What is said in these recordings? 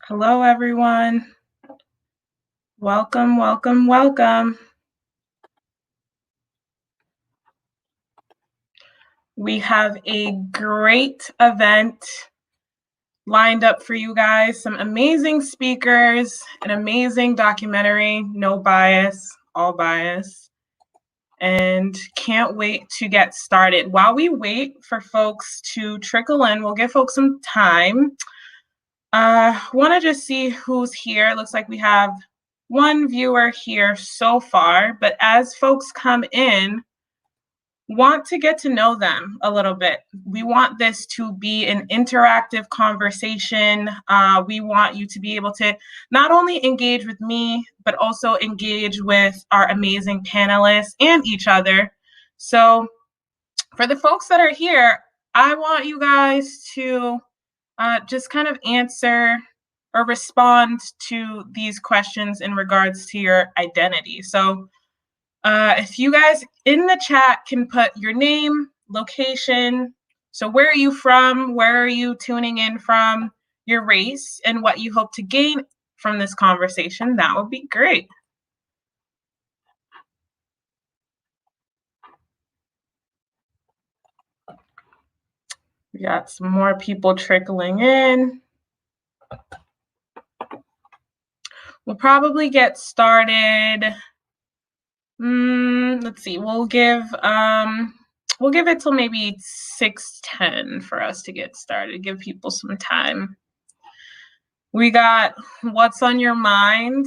Hello, everyone. Welcome, welcome, welcome. We have a great event lined up for you guys. Some amazing speakers, an amazing documentary, no bias, all bias. And can't wait to get started. While we wait for folks to trickle in, we'll give folks some time. Want to just see who's here. It looks like we have one viewer here so far, but as folks come in, want to get to know them a little bit. We want this to be an interactive conversation. We want you to be able to not only engage with me, but also engage with our amazing panelists and each other. So for the folks that are here, I want you guys to just kind of answer or respond to these questions in regards to your identity. So if you guys in the chat can put your name, location, so where are you from, where are you tuning in from, your race, and what you hope to gain from this conversation, that would be great. We got some more people trickling in. We'll probably get started. Let's see. We'll give it till maybe 6:10 for us to get started. Give people some time. We got What's on Your Mind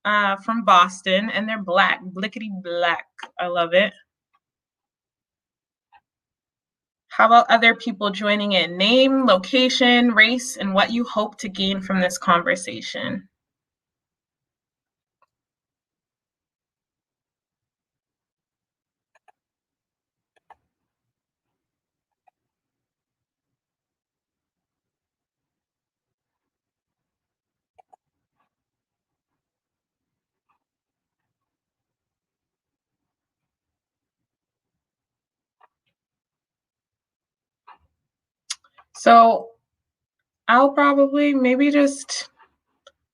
from Boston, and they're black, blickety black. I love it. How about other people joining in? Name, location, race, and what you hope to gain from this conversation. So I'll probably maybe just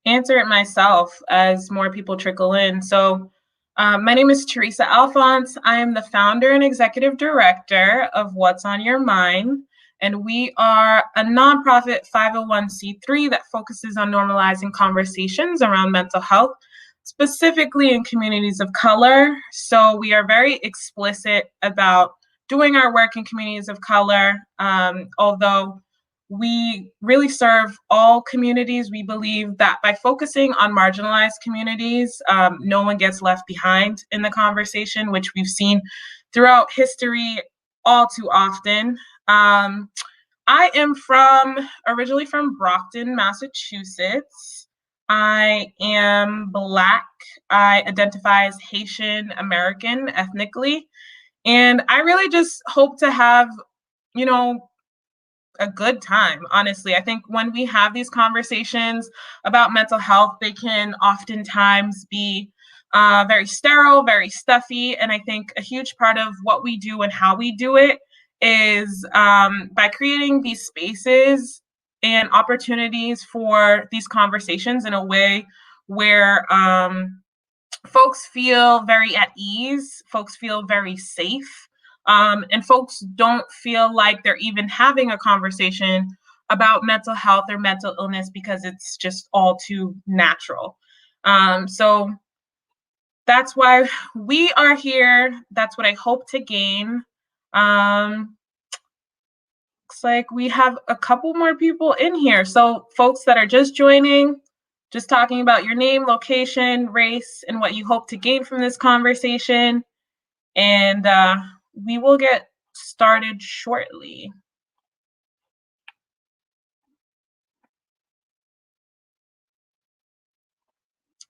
answer it myself as more people trickle in. So my name is Teresa Alphonse. I am the founder and executive director of What's on Your Mind. And we are a nonprofit 501c3 that focuses on normalizing conversations around mental health, specifically in communities of color. So we are very explicit about doing our work in communities of color, although we really serve all communities. We believe that by focusing on marginalized communities, no one gets left behind in the conversation, which we've seen throughout history all too often. I am originally from Brockton, Massachusetts. I am Black. I identify as Haitian American ethnically. And I really just hope to have, a good time, honestly. I think when we have these conversations about mental health, they can oftentimes be very sterile, very stuffy. And I think a huge part of what we do and how we do it is by creating these spaces and opportunities for these conversations in a way where folks feel very at ease, folks feel very safe, and folks don't feel like they're even having a conversation about mental health or mental illness because it's just all too natural. So that's why we are here. That's what I hope to gain. Looks like we have a couple more people in here. So folks that are just joining, just talking about your name, location, race, and what you hope to gain from this conversation. And we will get started shortly.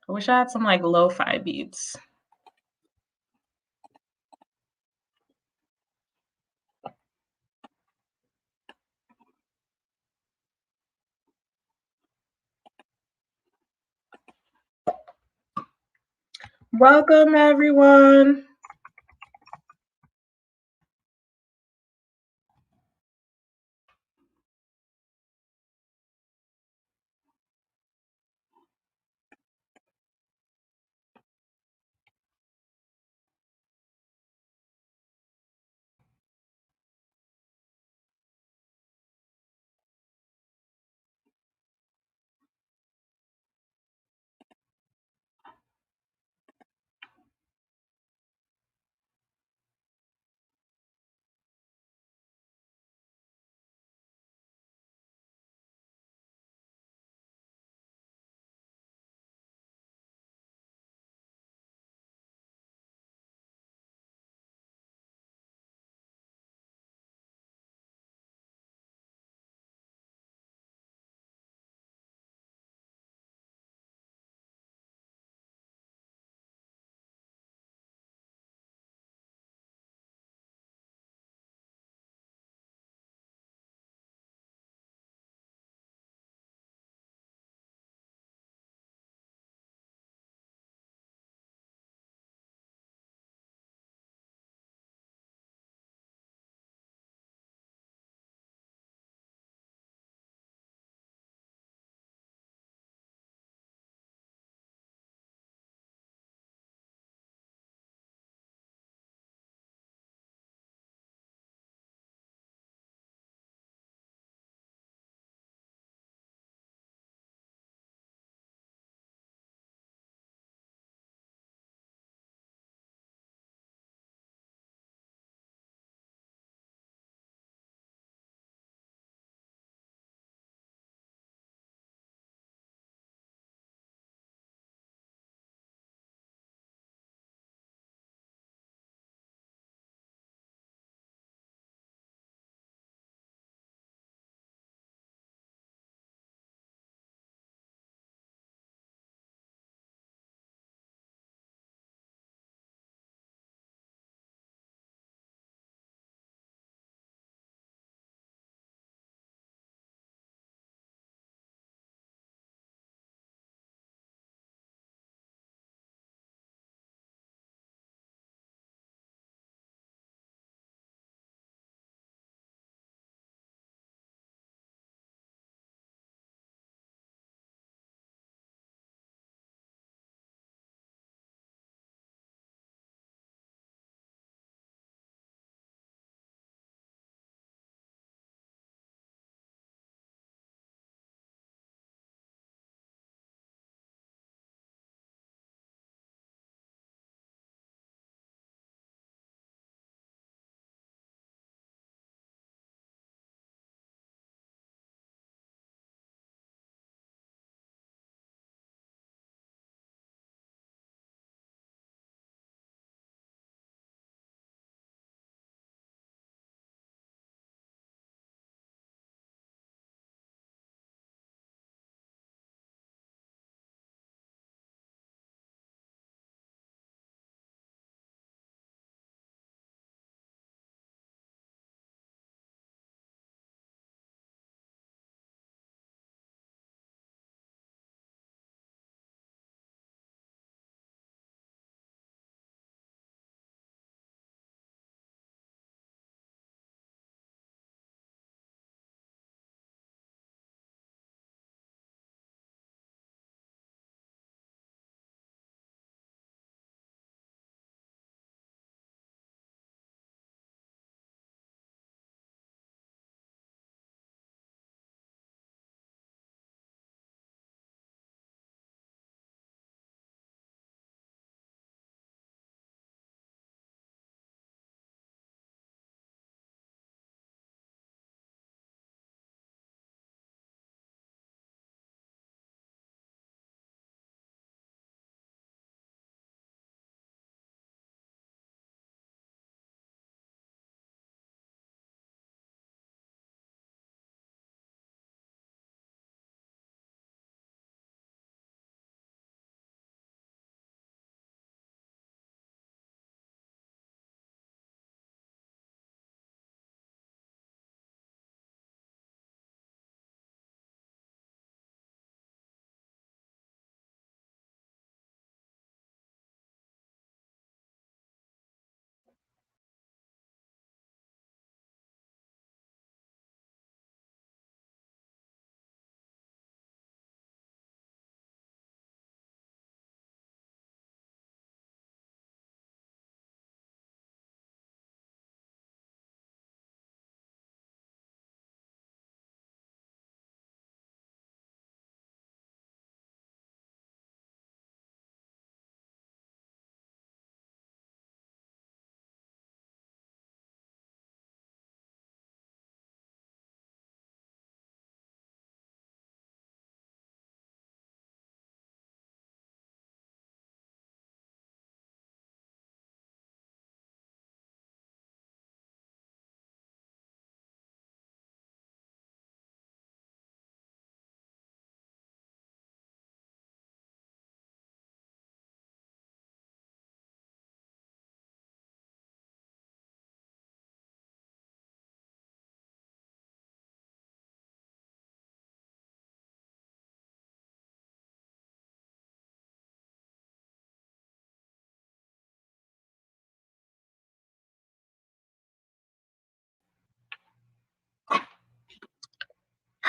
I wish I had some like lo-fi beats. Welcome, everyone.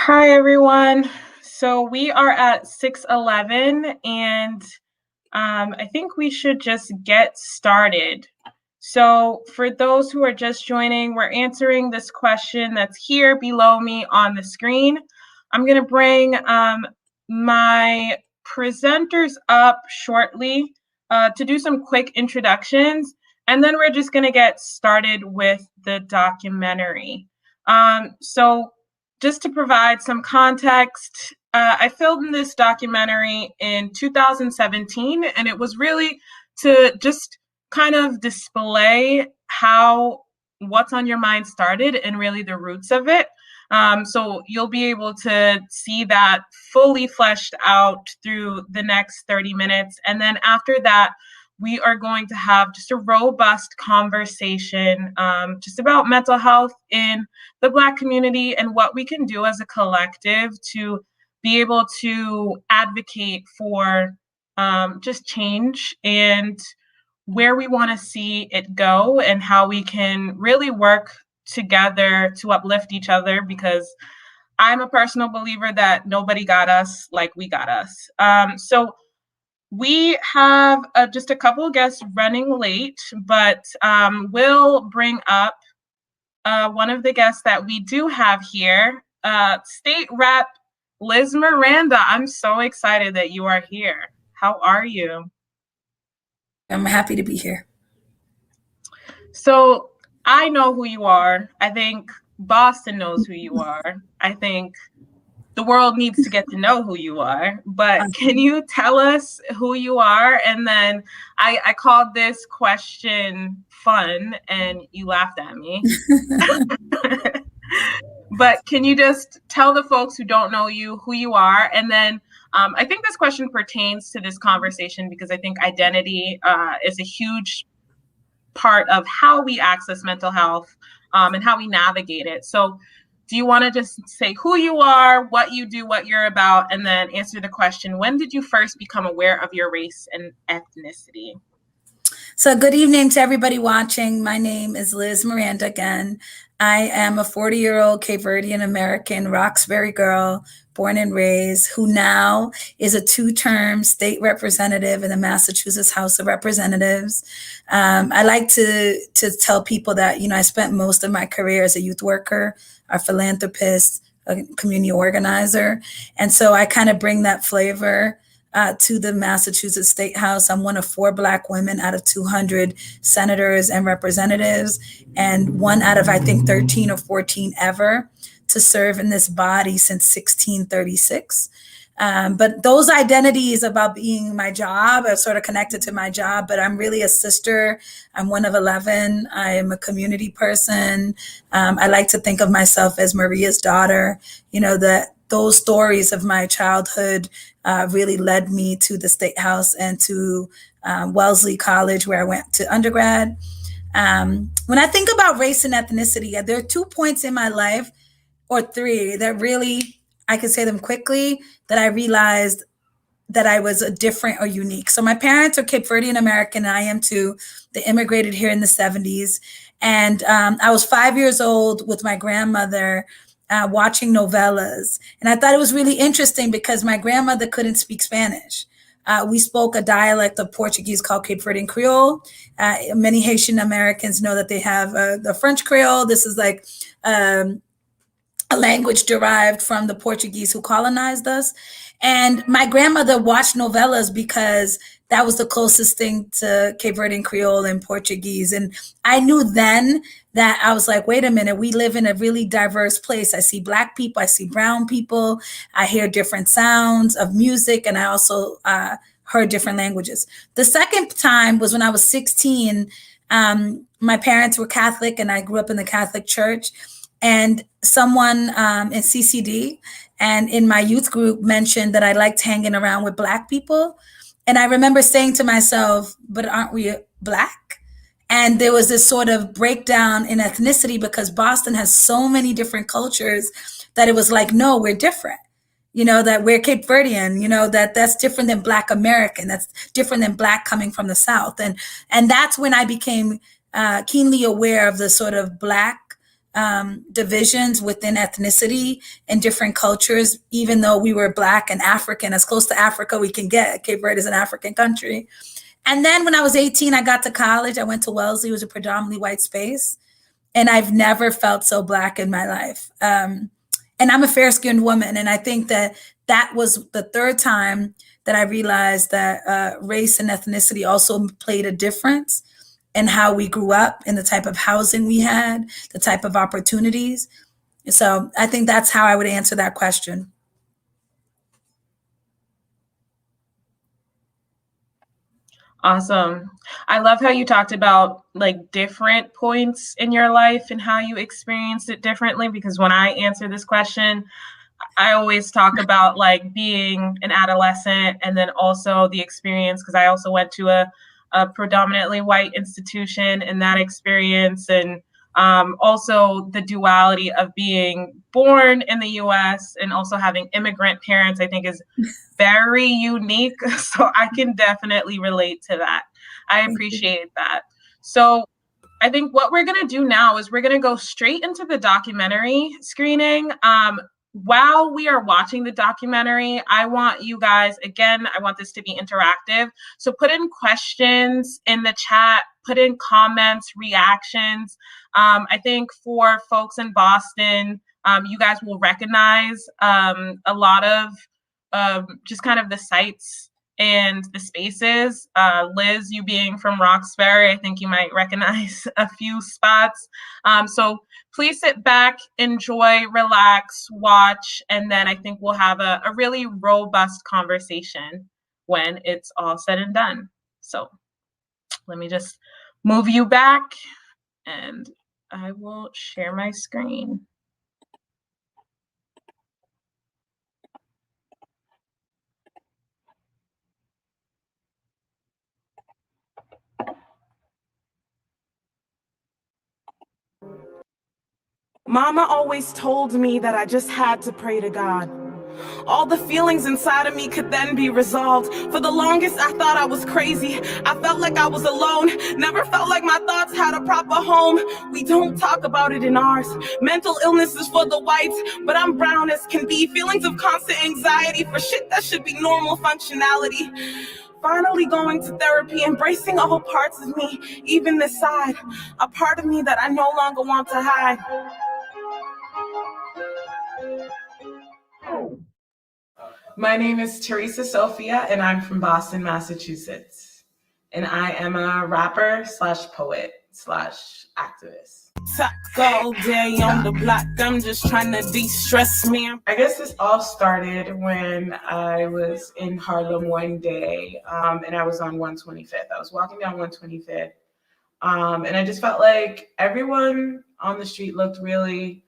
Hi, everyone. So we are at 6:11, and I think we should just get started. So for those who are just joining, we're answering this question that's here below me on the screen. I'm going to bring my presenters up shortly to do some quick introductions, and then we're just going to get started with the documentary. So just to provide some context, I filmed this documentary in 2017, and it was really to just kind of display how what's on your mind started and really the roots of it. So you'll be able to see that fully fleshed out through the next 30 minutes. And then after that, we are going to have just a robust conversation just about mental health in the Black community and what we can do as a collective to be able to advocate for just change and where we want to see it go and how we can really work together to uplift each other, because I'm a personal believer that nobody got us like we got us. So we have just a couple of guests running late, but we'll bring up one of the guests that we do have here, State Rep Liz Miranda. I'm so excited that you are here. How are you? I'm happy to be here. So I know who you are. I think Boston knows who you are. I think the world needs to get to know who you are. But can you tell us who you are? And then I called this question fun, and you laughed at me. But can you just tell the folks who don't know you who you are? And then I think this question pertains to this conversation because I think identity is a huge part of how we access mental health and how we navigate it. So do you want to just say who you are, what you do, what you're about, and then answer the question, when did you first become aware of your race and ethnicity? So good evening to everybody watching. My name is Liz Miranda again. I am a 40-year-old Cape Verdean American Roxbury girl, born and raised, who now is a 2-term state representative in the Massachusetts House of Representatives. I like to tell people that, I spent most of my career as a youth worker, a philanthropist, a community organizer. And so I kind of bring that flavor to the Massachusetts State House. I'm one of 4 Black women out of 200 senators and representatives, and one out of, I think, 13 or 14 ever to serve in this body since 1636. But those identities about being my job are sort of connected to my job, but I'm really a sister. I'm one of 11. I am a community person. I like to think of myself as Maria's daughter. Those stories of my childhood really led me to the State House and to Wellesley College, where I went to undergrad. When I think about race and ethnicity, there are 2 points in my life, or 3, that really, I could say them quickly, that I realized that I was a different or unique. So my parents are Cape Verdean American, and I am too. They immigrated here in the 70s. And I was 5 years old with my grandmother watching novellas. And I thought it was really interesting because my grandmother couldn't speak Spanish. We spoke a dialect of Portuguese called Cape Verdean Creole. Many Haitian Americans know that they have the French Creole. This is like a language derived from the Portuguese who colonized us. And my grandmother watched novellas because that was the closest thing to Cape Verdean Creole and Portuguese. And I knew then that I was like, wait a minute, we live in a really diverse place. I see Black people, I see brown people, I hear different sounds of music, and I also heard different languages. The second time was when I was 16. My parents were Catholic, and I grew up in the Catholic Church. And someone in CCD and in my youth group mentioned that I liked hanging around with Black people. And I remember saying to myself, but aren't we Black? And there was this sort of breakdown in ethnicity because Boston has so many different cultures that it was like, no, we're different. That we're Cape Verdean, that's different than Black American. That's different than Black coming from the South. And that's when I became keenly aware of the sort of Black divisions within ethnicity and different cultures, even though we were Black and African, as close to Africa we can get. Cape Verde is an African country. And then when I was 18, I got to college. I went to Wellesley. It was a predominantly white space. And I've never felt so Black in my life. And I'm a fair-skinned woman. And I think that was the third time that I realized that race and ethnicity also played a difference in how we grew up, in the type of housing we had, the type of opportunities. So I think that's how I would answer that question. Awesome. I love how you talked about like different points in your life and how you experienced it differently, because when I answer this question, I always talk about like being an adolescent and then also the experience, because I also went to a predominantly white institution, and that experience, and also the duality of being born in the US and also having immigrant parents, I think is very unique. So I can definitely relate to that. I appreciate that. So I think what we're going to do now is we're going to go straight into the documentary screening. While we are watching the documentary, I want you guys, again, I want this to be interactive. So put in questions in the chat, put in comments, reactions. I think for folks in Boston, you guys will recognize a lot of just kind of the sites and the spaces. Liz, you being from Roxbury, I think you might recognize a few spots. So please sit back, enjoy, relax, watch, and then I think we'll have a really robust conversation when it's all said and done. So let me just move you back and I will share my screen. Mama always told me that I just had to pray to God. All the feelings inside of me could then be resolved. For the longest, I thought I was crazy. I felt like I was alone. Never felt like my thoughts had a proper home. We don't talk about it in ours. Mental illness is for the whites, but I'm brown as can be. Feelings of constant anxiety for shit that should be normal functionality. Finally going to therapy, embracing all parts of me, even this side. A part of me that I no longer want to hide. My name is Teresa Sophia, and I'm from Boston, Massachusetts. And I am a rapper / poet / activist. All day on the block, I'm just trying to de-stress me. I guess this all started when I was in Harlem one day, and I was on 125th. I was walking down 125th, and I just felt like everyone on the street looked really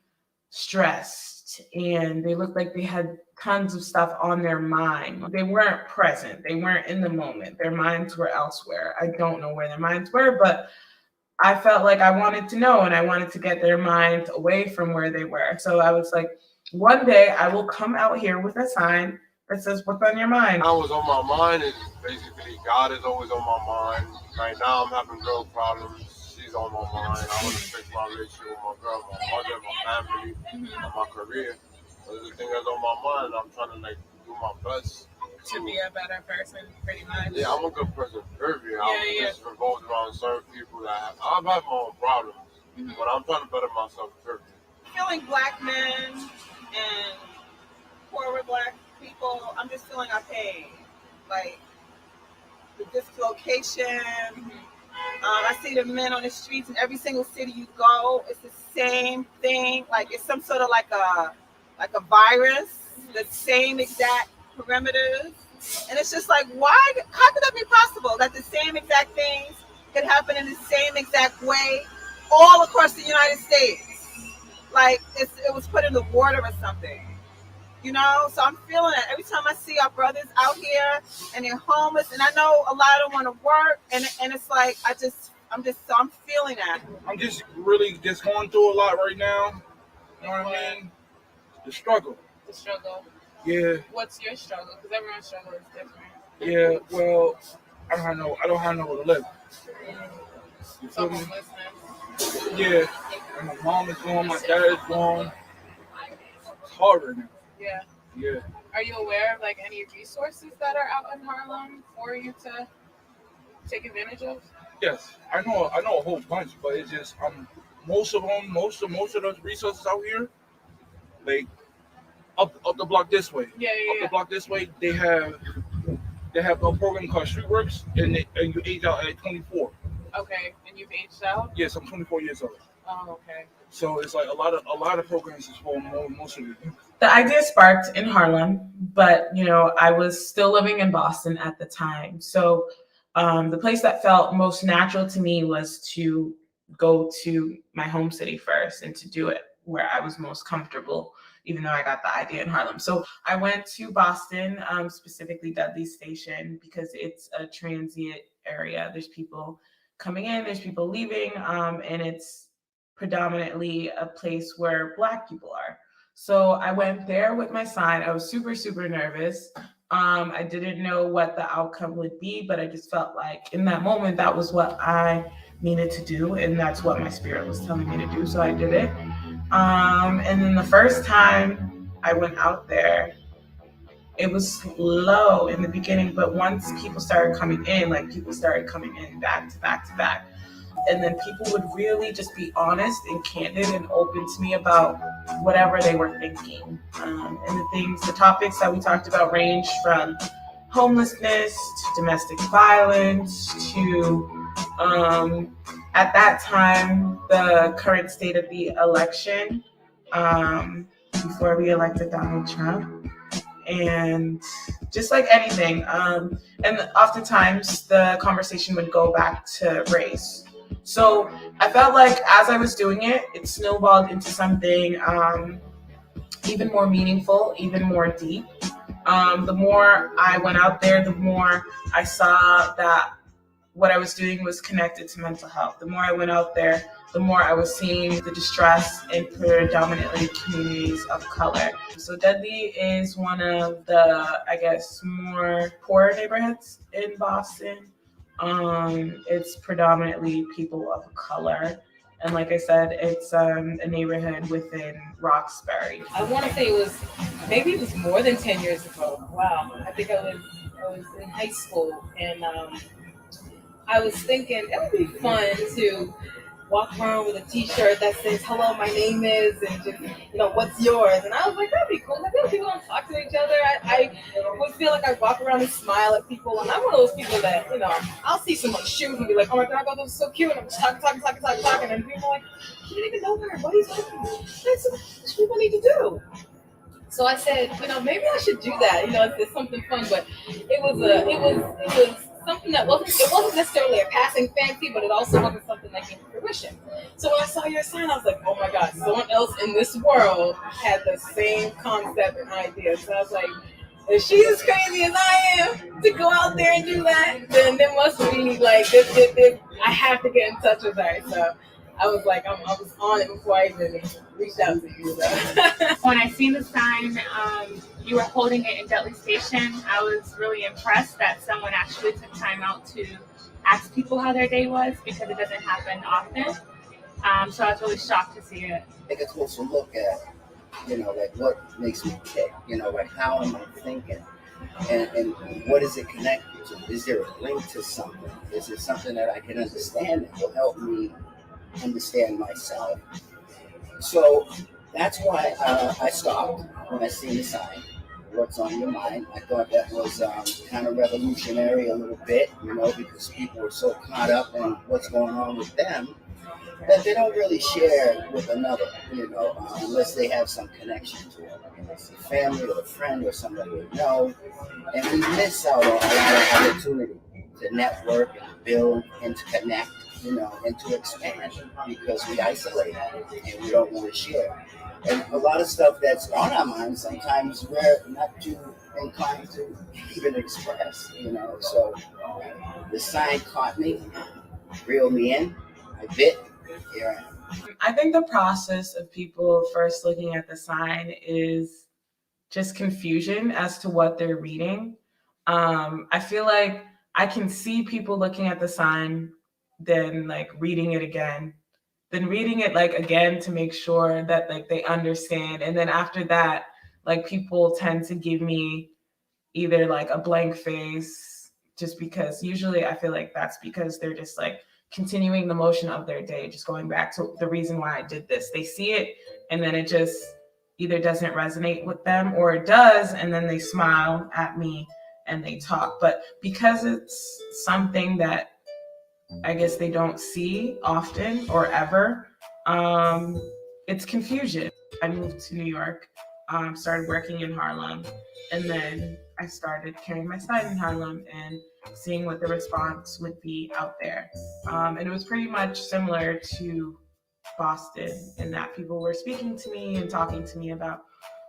stressed, and they looked like they had tons of stuff on their mind. They weren't present. They weren't in the moment. Their minds were elsewhere. I don't know where their minds were, but I felt like I wanted to know, and I wanted to get their minds away from where they were. So I was like, one day I will come out here with a sign that says, "What's on your mind?" I was on my mind, and basically God is always on my mind. Right now I'm having real problems. She's on my mind. I want to fix my relationship with my girl, my mother, my family, and my career. Those are the things that's on my mind. I'm trying to do my best To be a better person, pretty much. Yeah, I'm a good person, period. I'm just revolved around certain people that I've had my own problems, but I'm trying to better myself, period. Feeling Black men and poor Black people, I'm just feeling our pain. Like the dislocation. I see the men on the streets in every single city you go. It's the same thing. Like it's some sort of like a virus. The same exact parameters. And it's just like, why? How could that be possible? That the same exact things could happen in the same exact way all across the United States? Like it was put in the water or something. You know, so I'm feeling it every time I see our brothers out here and they're homeless, and I know a lot of them want to work, and it's like I'm feeling that. I'm just really going through a lot right now. You know what I mean? The struggle. The struggle. Yeah. What's your struggle? Because everyone's struggle is different. Yeah. Well, I don't have nowhere to live. You feel me? Yeah. And my mom is gone, my dad is gone. It's hard right now. Yeah. Yeah. Are you aware of like any resources that are out in Harlem for you to take advantage of? Yes, I know a whole bunch, but it's just most of those resources out here, like up the block this way. Yeah. The block this way, they have a program called Streetworks, and you age out at 24. Okay, and you've aged out? Yes, I'm 24 years old. Oh, okay. So it's like a lot of programs is for most of the youth. The idea sparked in Harlem, but I was still living in Boston at the time. So the place that felt most natural to me was to go to my home city first and to do it where I was most comfortable, even though I got the idea in Harlem. So I went to Boston, specifically Dudley Station, because it's a transient area. There's people coming in, there's people leaving, and it's predominantly a place where Black people are. So I went there with my sign. I was super, super nervous. I didn't know what the outcome would be, but I just felt like in that moment, that was what I needed to do. And that's what my spirit was telling me to do. So I did it. And then the first time I went out there, it was slow in the beginning, but once people started coming in, back to back to back. And then people would really just be honest and candid and open to me about whatever they were thinking. And the topics that we talked about ranged from homelessness to domestic violence to, at that time, the current state of the election before we elected Donald Trump. And just like anything. And oftentimes the conversation would go back to race. So I felt like as I was doing it, it snowballed into something even more meaningful, even more deep. The more I went out there, the more I saw that what I was doing was connected to mental health. The more I went out there, the more I was seeing the distress in predominantly communities of color. So Dudley is one of the, I guess, more poor neighborhoods in Boston. It's predominantly people of color. And like I said, it's a neighborhood within Roxbury. I want to say it was more than 10 years ago. Wow. I think I was in high school, and I was thinking it would be fun to walk around with a t-shirt that says, "Hello, my name is," and just, what's yours? And I was like, that'd be cool. I feel like people don't talk to each other. I would feel like I walk around and smile at people. And I'm one of those people that, I'll see someone's shoes and be like, "Oh my God, those are so cute." And I'm just talking. And people are like, "You didn't even know her. What are you talking about?" That's what people need to do. So I said, maybe I should do that. It's something fun. But it was something that wasn't necessarily a passing fancy, but it also wasn't something that came to fruition. So when I saw your sign, I was like, oh my God, someone else in this world had the same concept and idea. So I was like, if she's as crazy as I am to go out there and do that, then there must be like this. I have to get in touch with her. So I was like, I was on it before I even reached out to you. So. When I seen the sign, you were holding it in Dudley Station, I was really impressed that someone actually took time out to ask people how their day was, because it doesn't happen often. So I was really shocked to see it. I think it's cool to look at, like what makes me tick, like how am I thinking? And what is it connected to? Is there a link to something? Is it something that I can understand that will help me understand myself? So that's why I stopped when I seen the sign. What's on your mind? I thought that was kind of revolutionary a little bit, because people were so caught up in what's going on with them that they don't really share with another, unless they have some connection to it. It's a family or a friend or somebody they know. And we miss out on a lot of opportunity to network and build and to connect, and to expand, because we isolate and we don't want to share. And a lot of stuff that's on our minds, sometimes we're not too inclined to even express, So the sign caught me, reeled me in, I bit, here I am. I think the process of people first looking at the sign is just confusion as to what they're reading. I feel like I can see people looking at the sign, then like reading it again, then reading it like again to make sure that like they understand. And then after that, like people tend to give me either like a blank face, just because usually I feel like that's because they're just like continuing the motion of their day, just going back to the reason why I did this. They see it and then it just either doesn't resonate with them or it does, and then they smile at me and they talk. But because it's something that I guess they don't see often or ever, it's confusion. I moved to New York, started working in Harlem, and then I started carrying my sign in Harlem and seeing what the response would be out there. And it was pretty much similar to Boston in that people were speaking to me and talking to me about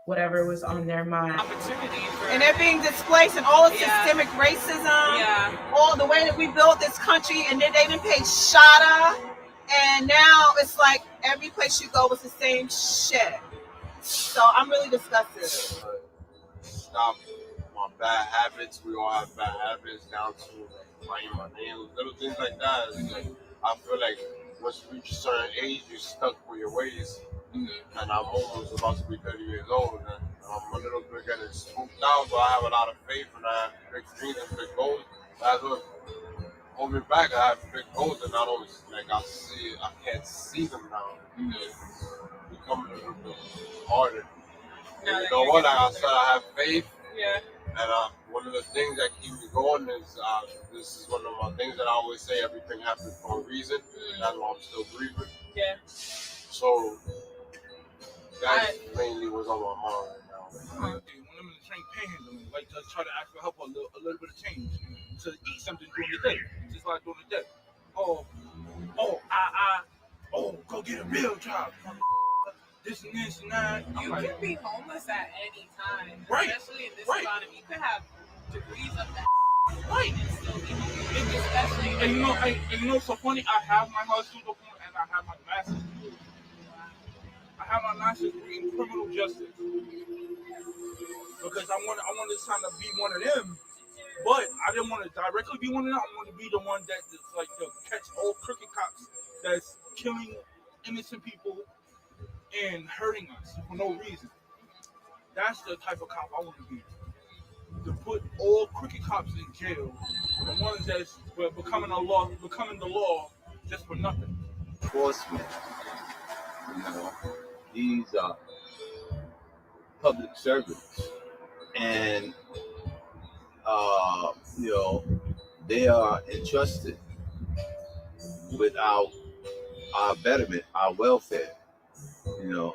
whatever was on their mind. And they're being displaced, and all the systemic racism, all the way that we built this country, and then they didn't pay Shada, and now it's like every place you go was the same shit. So I'm really disgusted. Stop my bad habits. We all have bad habits, down to biting my nails, little things like that. It's like, I feel like once you reach a certain age, you're stuck with your ways. And I'm almost about to be 30 years old, and I'm a little bit getting spooked out, but I have a lot of faith, and I have big dreams and big goals. That's what hold me back. I have big goals, and not only like I can't see them now. It's becoming a little bit harder. And you know what? Like I said, I have faith. And one of the things that keep me going is this is one of my things that I always say: everything happens for a reason. That's why I'm still breathing. So that mainly was on my mind right now. When I'm in the train panhandling, like just try to ask for help or a little bit of change to eat something during the day, just like during the day. Oh, go get a real job. This and this and that. You can be homeless at any time, right? Especially in this economy. You could have degrees of that, right? And still be homeless. Especially. And you know, so funny. I have my high school diploma and I have my master's degree. I have my master's degree in criminal justice because I wanted to kind of be one of them, but I didn't want to directly be one of them. I wanted to be the one that is like to catch old crooked cops that's killing innocent people and hurting us for no reason. That's the type of cop I want to be. To put all crooked cops in jail, the ones that's becoming the law just for nothing. Enforcement, these are public servants, and they are entrusted with our betterment, our welfare,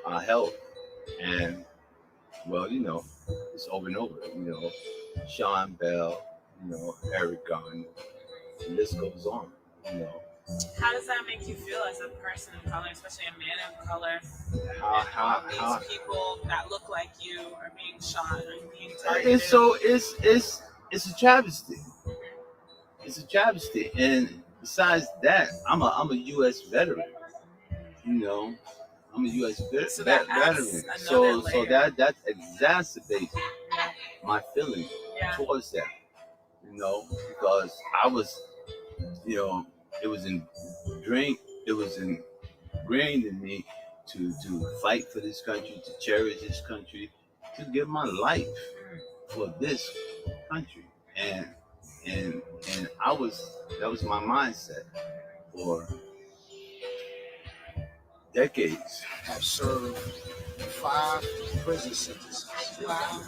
our health, and it's over and over. Sean Bell, Eric Garner, the list goes on. How does that make you feel as a person of color, especially a man of color? How these people that look like you are being shot and being targeted? It's a travesty. It's a travesty, and besides that, I'm a U.S. veteran. I'm a U.S. veteran, so that exacerbates my feeling towards that. Because I was, it was ingrained in me to fight for this country, to cherish this country, to give my life for this country, and that was my mindset for decades. I've served 5 prison sentences. Wow.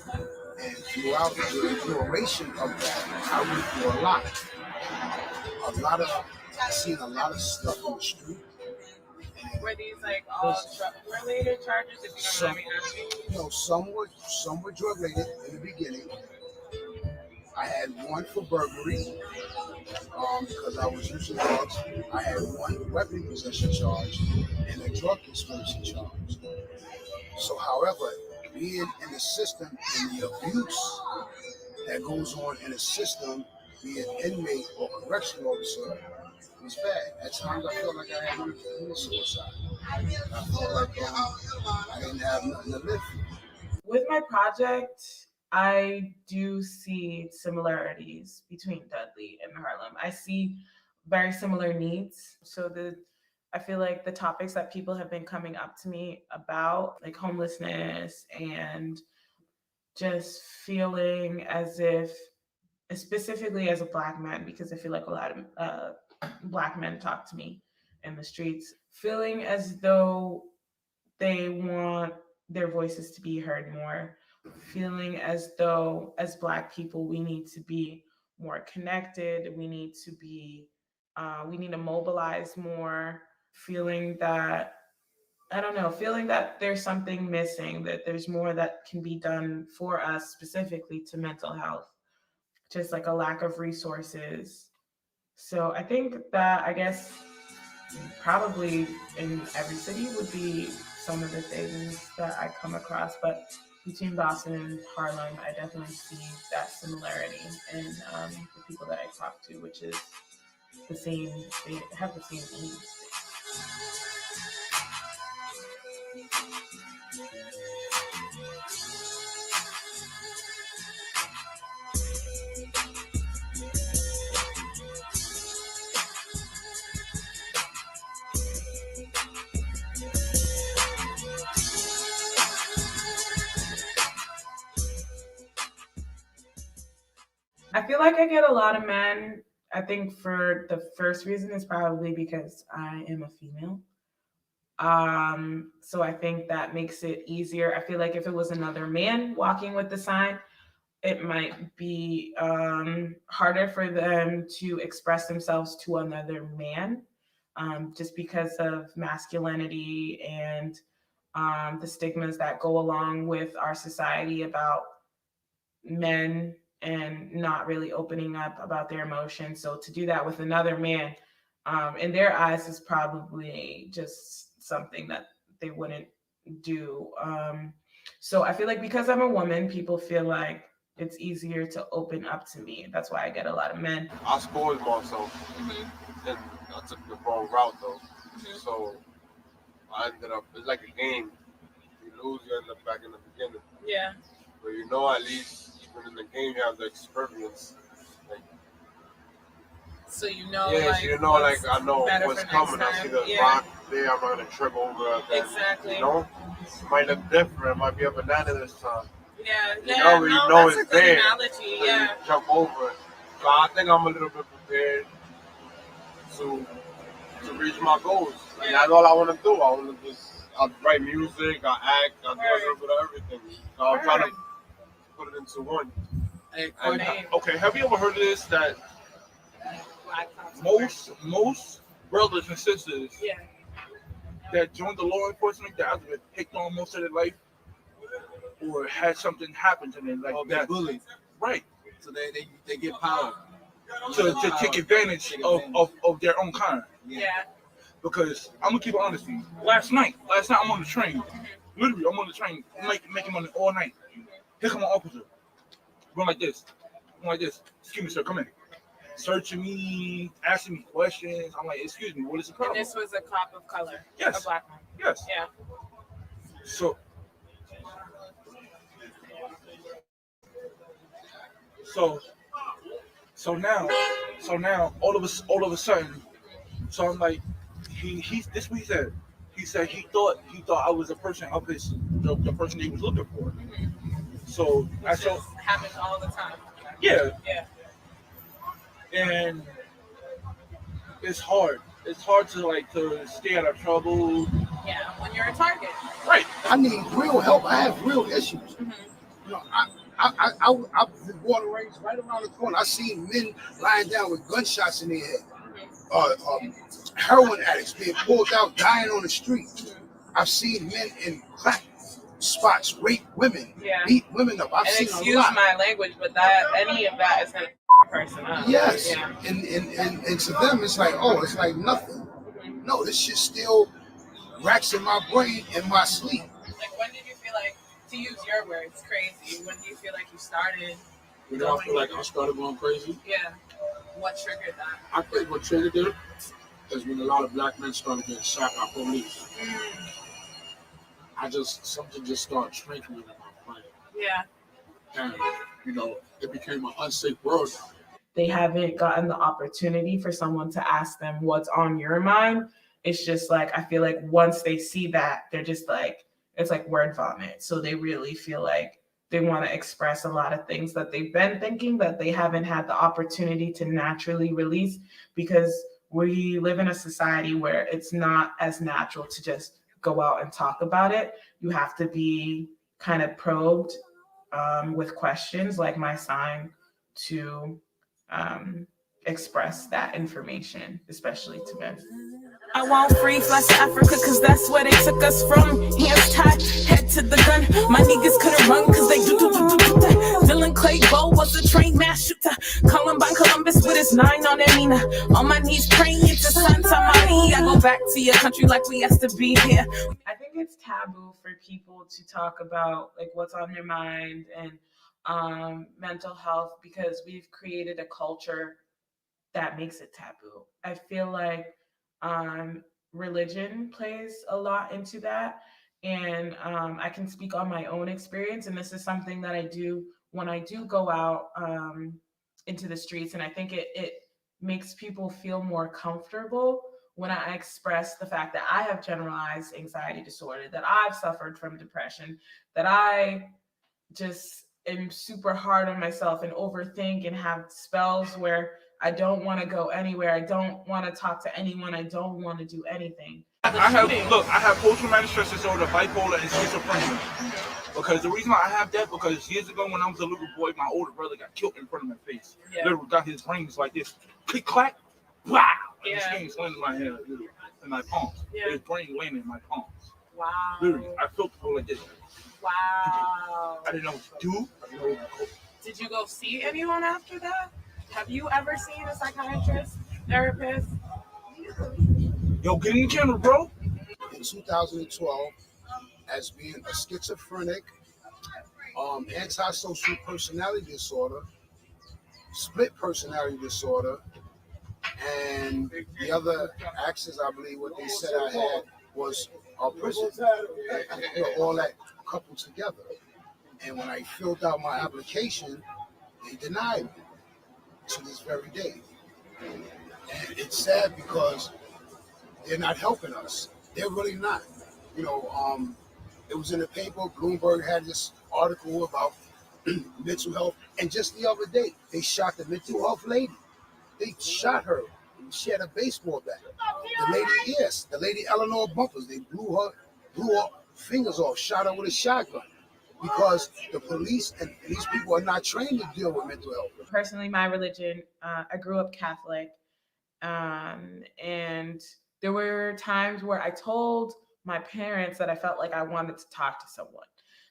And throughout the duration of that, I went through a lot. I've seen a lot of stuff on the street. Were these like all drug-related charges, if you don't mind me asking? No, some were drug-related in the beginning. I had one for burglary, because I was using drugs. I had one weapon possession charge and a drug conspiracy charge. So, however, being in the system and the abuse that goes on in the system, being inmate or correctional officer, was bad. At times I felt like I had committed suicide. I felt like I didn't have nothing to live for. With my project, I do see similarities between Dudley and Harlem. I see very similar needs. So the I feel like the topics that people have been coming up to me about, like homelessness and just feeling as if, specifically as a Black man, because I feel like a lot of Black men talk to me in the streets, feeling as though they want their voices to be heard more, feeling as though as Black people we need to be more connected, we need to mobilize more, feeling that, I don't know, feeling that there's something missing, that there's more that can be done for us specifically to mental health, just like a lack of resources. So I think that, I guess, probably in every city would be some of the things that I come across, but between Boston and Harlem, I definitely see that similarity in the people that I talk to, which is the same, they have the same needs. I feel like I get a lot of men. I think for the first reason is probably because I am a female. So I think that makes it easier. I feel like if it was another man walking with the sign, it might be harder for them to express themselves to another man, just because of masculinity and the stigmas that go along with our society about men and not really opening up about their emotions. So to do that with another man, in their eyes, is probably just something that they wouldn't do. So I feel like because I'm a woman, people feel like it's easier to open up to me. That's why I get a lot of men. I spoiled myself, and I took the wrong route though. So I ended up, it's like a game. You lose, you end up back in the beginning. Yeah. But you know, at least even in the game, you have the experience. Like, so you know, yeah, like, so you know, like I know what's coming. I see the yeah. rock there. I'm not gonna trip over it. Exactly. You know, it might look different. It might be a banana this time. Yeah, You know that's it's a good there. analogy. So Yeah. you jump over it. So I think I'm a little bit prepared to reach my goals. And that's all I want to do. I want to I write music, I act, I do a little bit of everything. So I'm trying to put it into one. Okay, have you ever heard of this? That most brothers and sisters that joined the law enforcement that have been picked on most of their life, or had something happen to them, like that, bullied, right? So they get power to take advantage of their own kind. Yeah. Because I'm gonna keep it honest with you. Last night I'm on the train. Literally, I'm on the train, making money all night. Here come an officer, going like this. Excuse me, sir, come in. Searching me, asking me questions. I'm like, excuse me, what is the problem? And this was a cop of color. Yes. A Black man. Yes. Yeah. So now all of a sudden, so I'm like, he's this what he said. He said he thought I was a person of the person he was looking for. So Which happens all the time. Yeah. Yeah. And it's hard. It's hard to stay out of trouble. Yeah, when you're a target. Right. I need real help. I have real issues. You know, I was water raised right around the corner. I seen men lying down with gunshots in their head. Heroin addicts being pulled out, dying on the street. I've seen men in crack spots rape women, beat women up. I've seen a lot. Excuse my language, but any of that is gonna a person up. Yes, yeah. and to them it's like, oh, it's like nothing. No, this shit still racks in my brain in my sleep. Like, when did you feel like, to use your words, crazy? When do you feel like you started? You know, I feel like I started going crazy. Yeah. What triggered that? I think what triggered it is when a lot of black men started getting shot by police. Something just started strengthening in my brain. Yeah. And, you know, it became an unsafe world. They haven't gotten the opportunity for someone to ask them what's on your mind it's just like, I feel like once they see that, they're just like, it's like word vomit. So they really feel like they want to express a lot of things that they've been thinking that they haven't had the opportunity to naturally release, because we live in a society where it's not as natural to just go out and talk about it. You have to be kind of probed with questions like my sign to express that information, especially to men. I want free flights to Africa, cause that's where they took us from. Hands tied, head to the gun. My niggas couldn't run, cause they do. Dylan Claybo was a trained mass shooter. Columbine Columbus with his 9 on their Nina. On my knees praying to Santa Maria. I go back to your country like we has to be here. I think it's taboo for people to talk about like what's on their mind and mental health, because we've created a culture that makes it taboo. I feel like religion plays a lot into that. And I can speak on my own experience. And this is something that I do when I do go out into the streets. And I think it makes people feel more comfortable when I express the fact that I have generalized anxiety disorder, that I've suffered from depression, that I just am super hard on myself and overthink and have spells where I don't want to go anywhere. I don't want to talk to anyone. I don't want to do anything. I have post-traumatic stress disorder, bipolar, and schizophrenia. Because the reason I have that, because years ago when I was a little boy, my older brother got killed in front of my face. Yeah. Literally got his brains like this. Click, clack, wow. And his hands landed in my hand, in my palms. Yeah. His brain landed in my palms. Wow. Literally, I felt it like this. Wow. I didn't know what to do. I didn't know what to go. Did you go see anyone after that? Have you ever seen a psychiatrist, therapist? Yo, get in the camera, bro. In 2012, as being a schizophrenic, antisocial personality disorder, split personality disorder, and the other axis, I believe what they said I had was prison. All that coupled together. And when I filled out my application, they denied me to this very day. And it's sad because they're not helping us. They're really not. You know, it was in the paper. Bloomberg had this article about mental health. And just the other day, they shot the mental health lady. They shot her. She had a baseball bat. The lady Eleanor Bumpers, they blew her fingers off, shot her with a shotgun. Because the police and these people are not trained to deal with mental health. Personally, my religion, I grew up Catholic. And there were times where I told my parents that I felt like I wanted to talk to someone.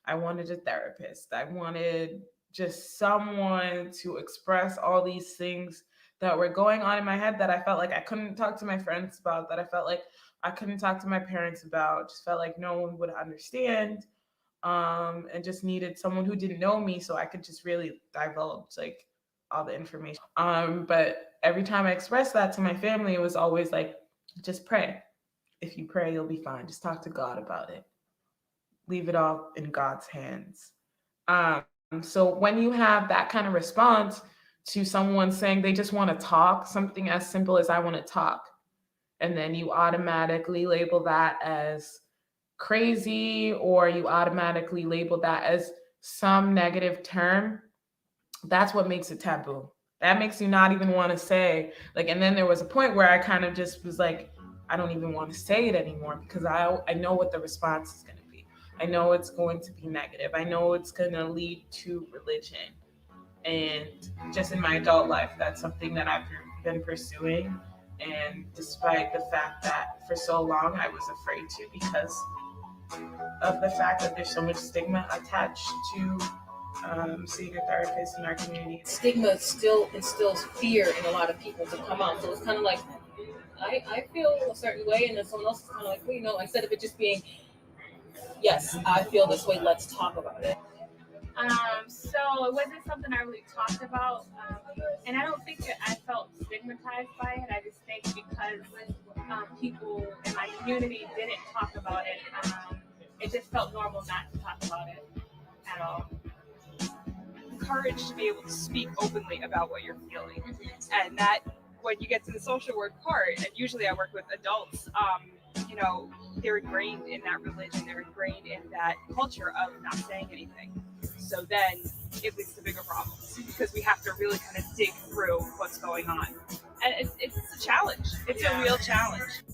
I wanted a therapist. I wanted just someone to express all these things that were going on in my head that I felt like I couldn't talk to my friends about, that I felt like I couldn't talk to my parents about, just felt like no one would understand. And just needed someone who didn't know me so I could just really divulge like all the information. But every time I expressed that to my family, it was always like, just pray. If you pray, you'll be fine. Just talk to God about it. Leave it all in God's hands. So when you have that kind of response to someone saying they just want to talk, something as simple as I want to talk, and then you automatically label that as crazy, or you automatically label that as some negative term, that's what makes it taboo. That makes you not even want to say, like, and then there was a point where I kind of just was like, I don't even want to say it anymore, because I know what the response is going to be. I know it's going to be negative. I know it's going to lead to religion. And just in my adult life, that's something that I've been pursuing. And despite the fact that for so long I was afraid to, because of the fact that there's so much stigma attached to seeing a therapist in our community. Stigma still instills fear in a lot of people to come out. So it's kind of like, I feel a certain way, and then someone else is kind of like, well, you know, instead of it just being, yes, I feel this way, let's talk about it. So it wasn't something I really talked about, and I don't think that I felt stigmatized by it. I just think because people in my community didn't talk about it, it just felt normal not to talk about it at all. Courage to be able to speak openly about what you're feeling, and that when you get to the social work part, and usually I work with adults, you know, they're ingrained in that religion, they're ingrained in that culture of not saying anything. So then it leads to bigger problems because we have to really kind of dig through what's going on. And it's a challenge. It's a real challenge.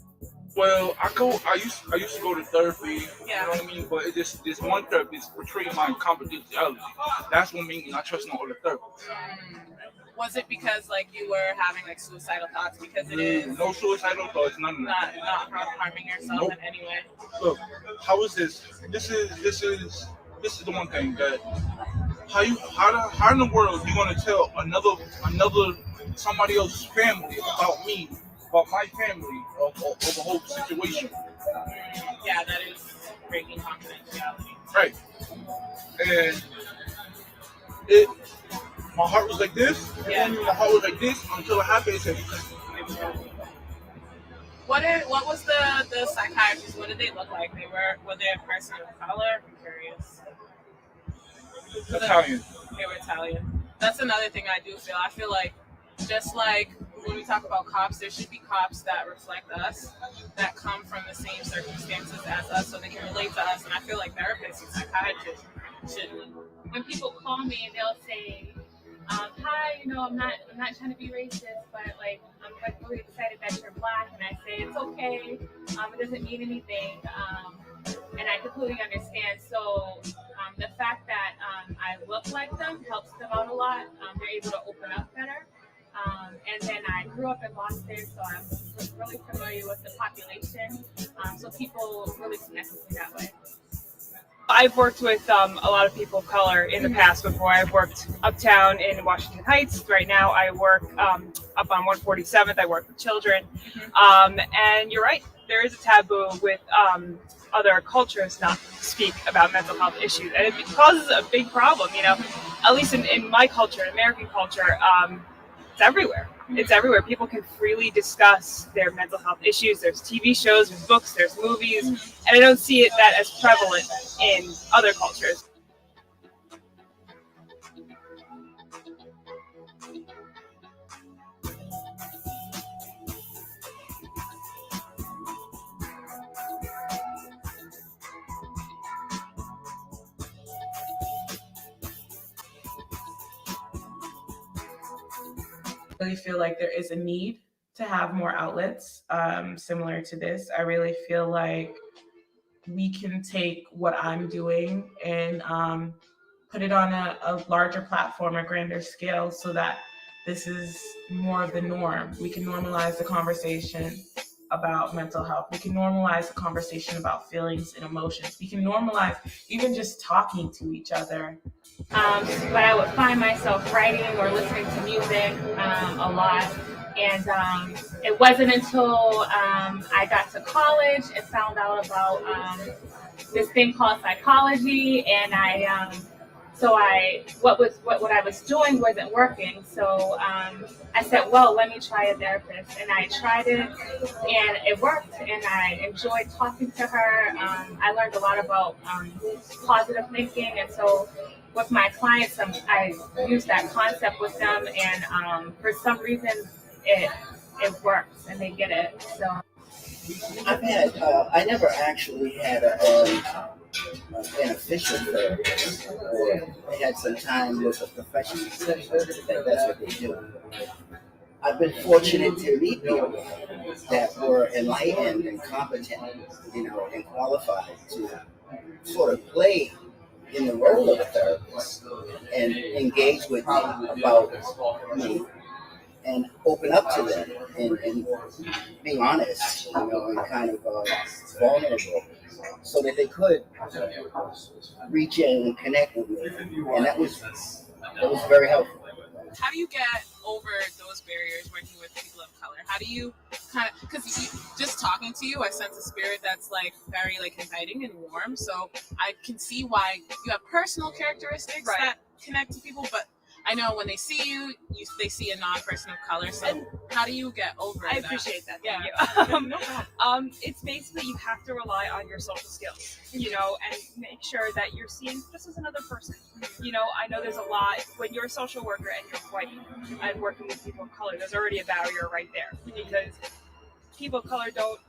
Well, I used to go to therapy, you know what I mean? But this one therapist portrayed my confidentiality. That's what made me not trust no other therapists. Was it because like you were having like suicidal thoughts? Because it is no suicidal thoughts, none of that. Not harming yourself in any way. Look, how is this? This is the one thing that how in the world you gonna tell another somebody else's family about me, about my family, of a whole situation? Yeah, that is breaking confidentiality. Right. And my heart was like this, and my heart was like this until it happened. It said, What was the psychiatrist? What did they look like? Were they a person of color? I'm curious. Italian. They were Italian. That's another thing I do feel. I feel like just like when we talk about cops, there should be cops that reflect us, that come from the same circumstances as us, so they can relate to us. And I feel like therapists and psychiatrists should. When people call me and they'll say, hi, you know, I'm not trying to be racist, but like I'm like really excited that you're Black, and I say it's okay. It doesn't mean anything, and I completely understand. So the fact that I look like them helps them out a lot. They're able to open up better. And then I grew up in Boston, so I'm really familiar with the population. So people really connect with me that way. I've worked with a lot of people of color in the past before. I've worked uptown in Washington Heights. Right now I work up on 147th. I work with children. And you're right, there is a taboo with other cultures not to speak about mental health issues. And it causes a big problem, you know, at least in my culture, in American culture. It's everywhere. It's everywhere. People can freely discuss their mental health issues. There's TV shows, there's books, there's movies, and I don't see that as prevalent in other cultures. I really feel like there is a need to have more outlets similar to this. I really feel like we can take what I'm doing and put it on a larger platform, a grander scale, so that this is more of the norm. We can normalize the conversation about mental health. We can normalize the conversation about feelings and emotions. We can normalize even just talking to each other. But I would find myself writing or listening to music a lot. And it wasn't until I got to college and found out about this thing called psychology, and what I was doing wasn't working. So I said, well, let me try a therapist, and I tried it, and it worked, and I enjoyed talking to her. I learned a lot about positive thinking, and so with my clients, I use that concept with them, and for some reason, it works, and they get it. So I never actually had an official therapist, or I had some time with a professional therapist. That's what they do. I've been fortunate to meet people that were enlightened and competent, you know, and qualified to sort of play in the role of a therapist and engage with me about me and open up to them and be honest, you know, and kind of vulnerable, so that they could reach in and connect with me, and that was very helpful. How do you get over those barriers working with people of color? How do you kind of, because just talking to you, I sense a spirit that's like very like inviting and warm. So I can see why you have personal characteristics that connect to people, but I know when they see you, they see a non-person of color. So how do you get over that? I appreciate that. Yeah. Thank you. No It's basically you have to rely on your social skills, you know, and make sure that you're seeing this as another person. You know, I know there's a lot when you're a social worker and you're white and working with people of color. There's already a barrier right there because people of color don't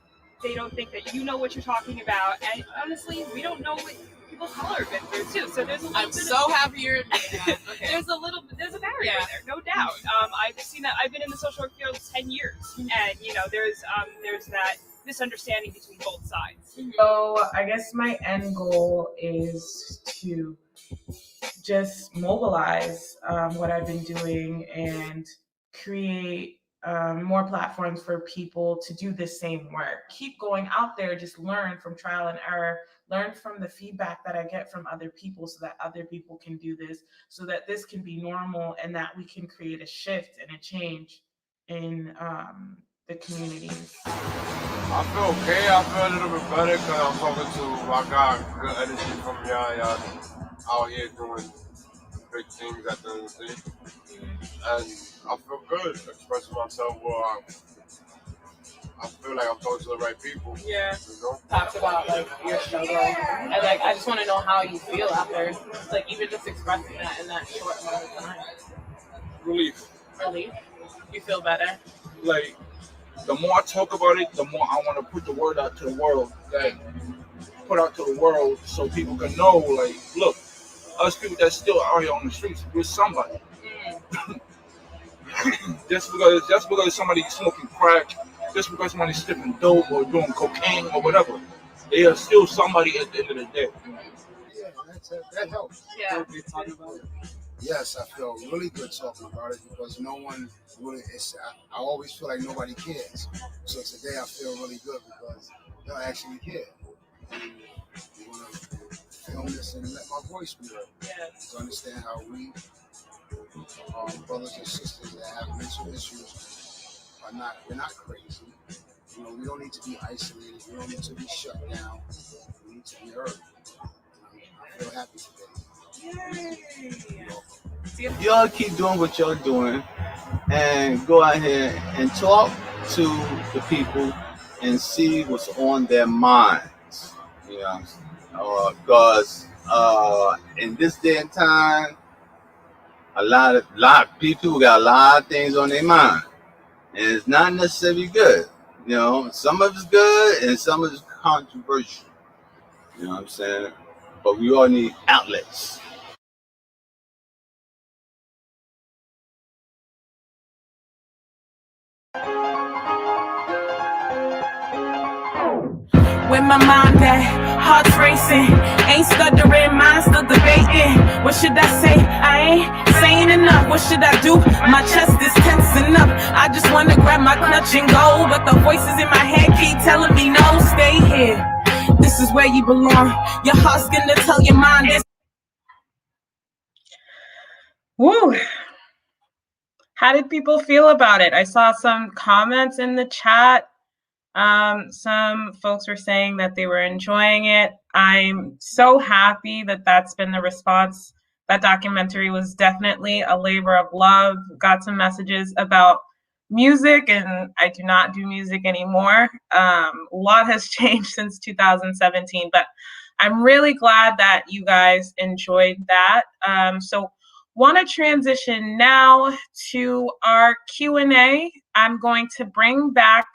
think that you know what you're talking about, and honestly, we don't know what people of color have been through too. So there's a little I'm so happy you're admitting that. Okay. there's a barrier there, no doubt. I've seen that. I've been in the social work field 10 years, and you know, there's that misunderstanding between both sides. So I guess my end goal is to just mobilize what I've been doing and create more platforms for people to do the same work. Keep going out there, just learn from trial and error, learn from the feedback that I get from other people so that other people can do this, so that this can be normal and that we can create a shift and a change in the communities. I feel okay. I feel a little bit better because I'm talking to my guy, good energy from y'all out here doing big things at the end of the day. And I feel good expressing myself well. I feel like I'm talking to the right people. Yeah. You know? Talked about like your struggle, and like I just want to know how you feel after, like even just expressing that in that short amount of time. Relief. Relief. You feel better. Like the more I talk about it, the more I want to put the word out to the world. Put out to the world so people can know. Like, look, us people that's still out here on the streets, we're somebody. just because somebody's smoking crack, just because somebody's sniffing dope or doing cocaine or whatever, they are still somebody at the end of the day. Yeah, that helps. Yeah. Yes, I feel really good talking about it because no one really. I always feel like nobody cares. So today I feel really good because y'all actually care. And you want to film this and let my voice be heard. Yes. To understand how we, brothers and sisters that have mental issues, we're not crazy. You know, we don't need to be isolated. We don't need to be shut down. We need to be heard. I feel happy today. Yay. Y'all keep doing what y'all doing and go out here and talk to the people and see what's on their minds. You know, because in this day and time, a lot of people got a lot of things on their mind, and it's not necessarily good. You know, some of it's good and some of it's controversial. You know what I'm saying? But we all need outlets. With my mind at, heart's racing, ain't stuttering, mind still debating. What should I say? I ain't saying enough. What should I do? My chest is tensing up. I just wanna grab my clutch and go, but the voices in my head keep telling me no, stay here. This is where you belong. Your heart's gonna tell your mind this. Woo! How did people feel about it? I saw some comments in the chat. Some folks were saying that they were enjoying it. I'm so happy that that's been the response. That documentary was definitely a labor of love. Got some messages about music, and I do not do music anymore. A lot has changed since 2017, but I'm really glad that you guys enjoyed that. So want to transition now to our Q&A. I'm going to bring back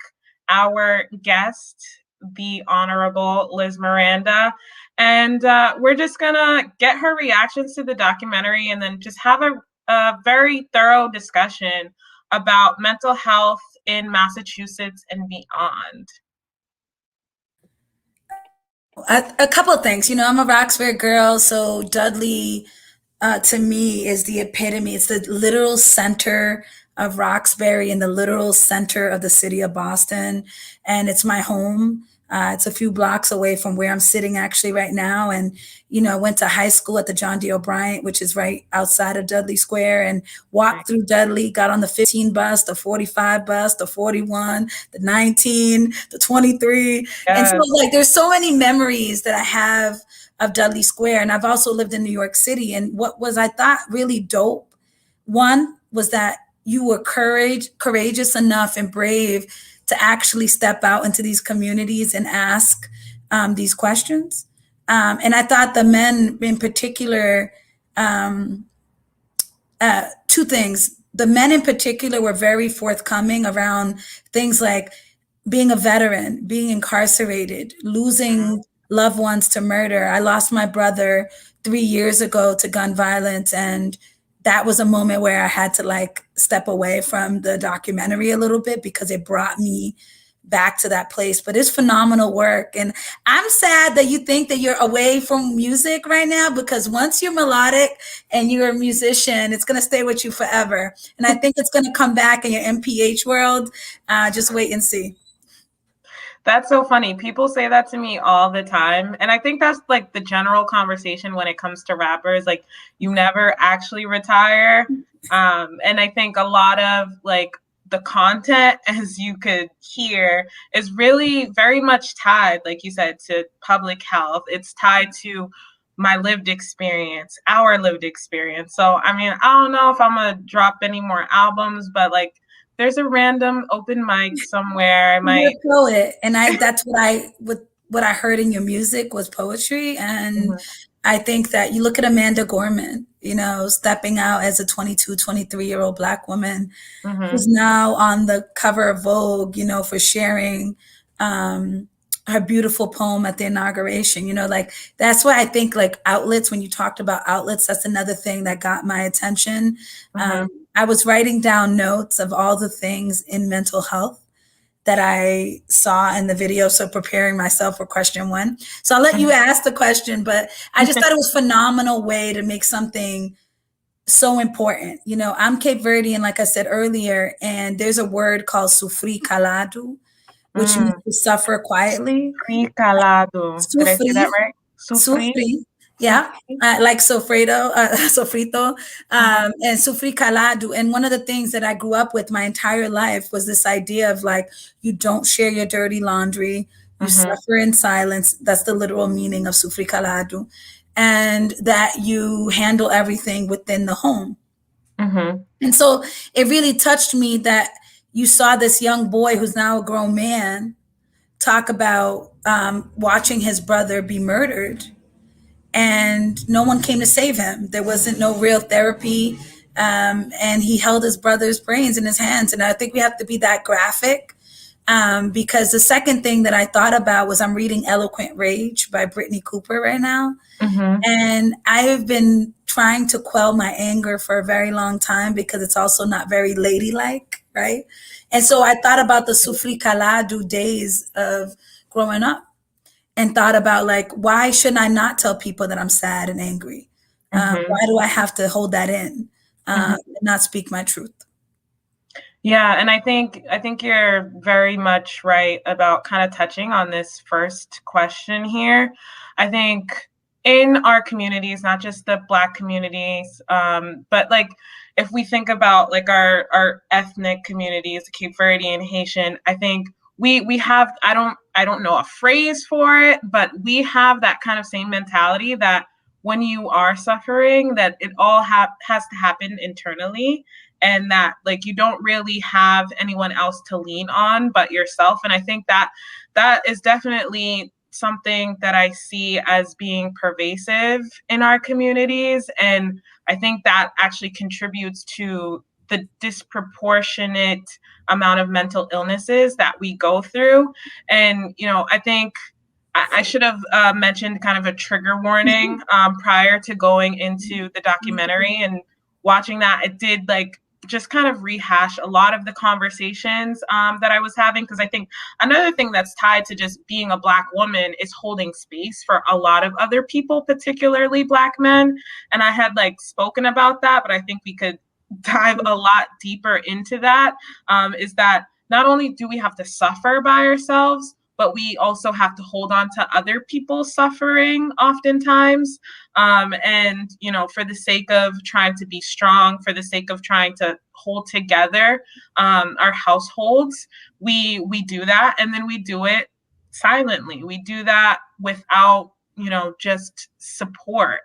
our guest, the Honorable Liz Miranda, and we're just gonna get her reactions to the documentary and then just have a very thorough discussion about mental health in Massachusetts and beyond. A couple of things. You know, I'm a Roxbury girl, so Dudley to me is the epitome. It's the literal center of Roxbury and the literal center of the city of Boston. And it's my home. It's a few blocks away from where I'm sitting actually right now. And, you know, I went to high school at the John D. O'Brien, which is right outside of Dudley Square, and walked through Dudley, got on the 15 bus, the 45 bus, the 41, the 19, the 23. Yes. And so like, there's so many memories that I have of Dudley Square. And I've also lived in New York City. And what was, I thought, really dope one was that you were courageous enough and brave to actually step out into these communities and ask these questions. And I thought the men in particular, two things. The men in particular were very forthcoming around things like being a veteran, being incarcerated, losing loved ones to murder. I lost my brother 3 years ago to gun violence, and that was a moment where I had to like step away from the documentary a little bit because it brought me back to that place. But it's phenomenal work. And I'm sad that you think that you're away from music right now, because once you're melodic and you're a musician, it's going to stay with you forever. And I think it's going to come back in your MPH world. Just wait and see. That's so funny. People say that to me all the time. And I think that's like the general conversation when it comes to rappers. Like, you never actually retire. And I think a lot of like the content, as you could hear, is really very much tied, like you said, to public health. It's tied to my lived experience, our lived experience. So, I mean, I don't know if I'm going to drop any more albums, but like, there's a random open mic somewhere. I might. You're a poet, and that's what I heard in your music was poetry. And I think that you look at Amanda Gorman, you know, stepping out as a 22, 23-year-old Black woman who's now on the cover of Vogue, you know, for sharing her beautiful poem at the inauguration. You know, like, that's why I think like outlets, when you talked about outlets, that's another thing that got my attention. I was writing down notes of all the things in mental health that I saw in the video. So preparing myself for question one. So I'll let you ask the question, but I just thought it was a phenomenal way to make something so important. You know, I'm Cape Verdean, like I said earlier, and there's a word called sufrir calado, which means to suffer quietly. Sufrir calado. Did I say that right? Sufrir. Yeah, like sofrito, and sufrir calado. And one of the things that I grew up with my entire life was this idea of like, you don't share your dirty laundry, you suffer in silence. That's the literal meaning of sufrir calado. And that you handle everything within the home. And so it really touched me that you saw this young boy who's now a grown man talk about watching his brother be murdered. And no one came to save him. There wasn't no real therapy. And he held his brother's brains in his hands. And I think we have to be that graphic, because the second thing that I thought about was I'm reading Eloquent Rage by Brittany Cooper right now. And I have been trying to quell my anger for a very long time because it's also not very ladylike, right? And so I thought about the sufrir calado days of growing up. And thought about like, why shouldn't I not tell people that I'm sad and angry? Why do I have to hold that in and not speak my truth? Yeah, and I think you're very much right about kind of touching on this first question here. I think in our communities, not just the Black communities, but like if we think about like our ethnic communities, Cape Verdean, Haitian, I think we have, I don't know a phrase for it, but we have that kind of same mentality that when you are suffering, that it all has to happen internally, and that like you don't really have anyone else to lean on but yourself. And I think that is definitely something that I see as being pervasive in our communities. And I think that actually contributes to the disproportionate amount of mental illnesses that we go through. And, you know, I think I should have mentioned kind of a trigger warning prior to going into the documentary, and watching that, it did like just kind of rehash a lot of the conversations that I was having. Because I think another thing that's tied to just being a Black woman is holding space for a lot of other people, particularly Black men. And I had like spoken about that, but I think we could dive a lot deeper into that, is that not only do we have to suffer by ourselves, but we also have to hold on to other people's suffering oftentimes. And, you know, for the sake of trying to be strong, for the sake of trying to hold together our households, we do that. And then we do it silently. We do that without, you know, just support.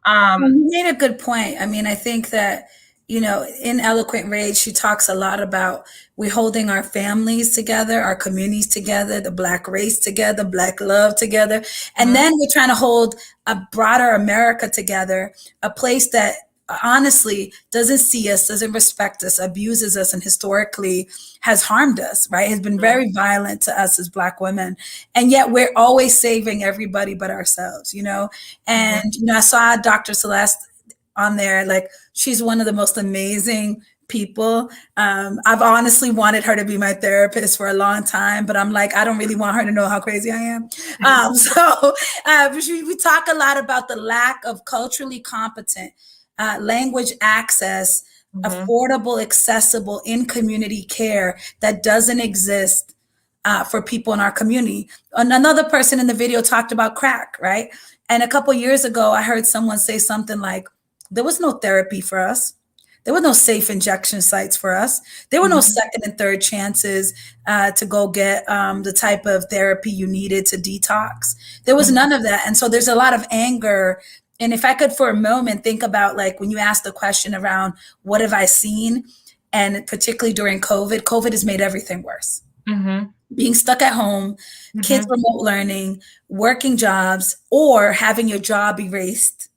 You made a good point. I mean, I think that, you know, in Eloquent Rage, she talks a lot about we're holding our families together, our communities together, the Black race together, Black love together. And then we're trying to hold a broader America together, a place that honestly doesn't see us, doesn't respect us, abuses us, and historically has harmed us, right? Has been very violent to us as Black women. And yet we're always saving everybody but ourselves, you know? And, you know, I saw Dr. Celeste on there, like she's one of the most amazing people. I've honestly wanted her to be my therapist for a long time, but I'm like, I don't really want her to know how crazy I am. We talk a lot about the lack of culturally competent language access, affordable, accessible in-community care that doesn't exist for people in our community. Another person in the video talked about crack, right? And a couple years ago, I heard someone say something like, there was no therapy for us. There were no safe injection sites for us. There were no second and third chances to go get the type of therapy you needed to detox. There was none of that. And so there's a lot of anger. And if I could for a moment think about, like, when you asked the question around what have I seen, and particularly during COVID has made everything worse. Being stuck at home, kids remote learning, working jobs, or having your job erased.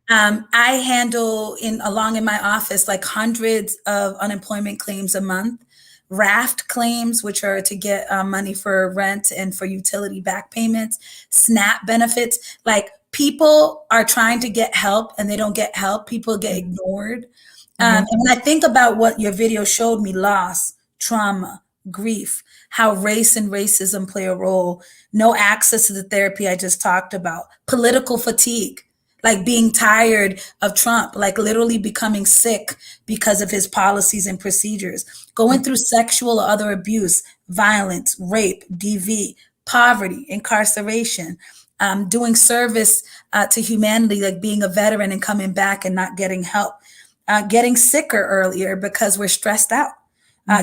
I handle along in my office like hundreds of unemployment claims a month, RAFT claims, which are to get money for rent and for utility back payments, SNAP benefits. Like, people are trying to get help and they don't get help. People get ignored. And when I think about what your video showed me, loss, trauma, grief, how race and racism play a role, no access to the therapy I just talked about, political fatigue, like being tired of Trump, like literally becoming sick because of his policies and procedures, going through sexual or other abuse, violence, rape, DV, poverty, incarceration, doing service to humanity, like being a veteran and coming back and not getting help, getting sicker earlier because we're stressed out,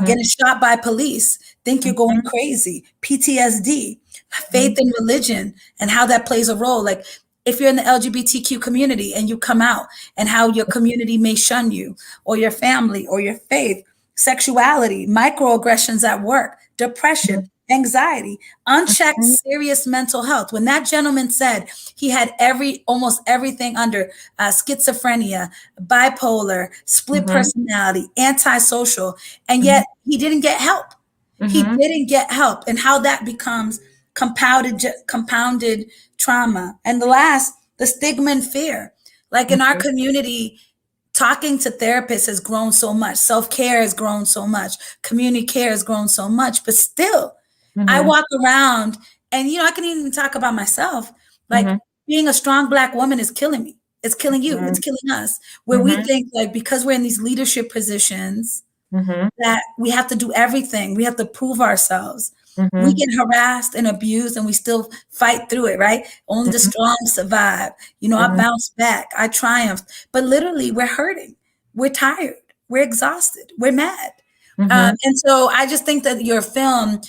getting shot by police, think you're going crazy, PTSD, faith in religion and how that plays a role. Like, if you're in the LGBTQ community and you come out, and how your community may shun you or your family or your faith, sexuality, microaggressions at work, depression, anxiety, unchecked serious mental health. When that gentleman said he had almost everything under schizophrenia, bipolar, split personality, antisocial, and yet he didn't get help. He didn't get help, and how that becomes compounded trauma. And the stigma and fear. Like, in our community, talking to therapists has grown so much. Self-care has grown so much. Community care has grown so much. But still, I walk around and, you know, I can even talk about myself. Like, being a strong Black woman is killing me. It's killing you. It's killing us. Where we think, like, because we're in these leadership positions, that we have to do everything. We have to prove ourselves. We get harassed and abused and we still fight through it, right? Only the strong survive. You know, I bounce back. I triumphed. But literally, we're hurting. We're tired. We're exhausted. We're mad. And so I just think that your film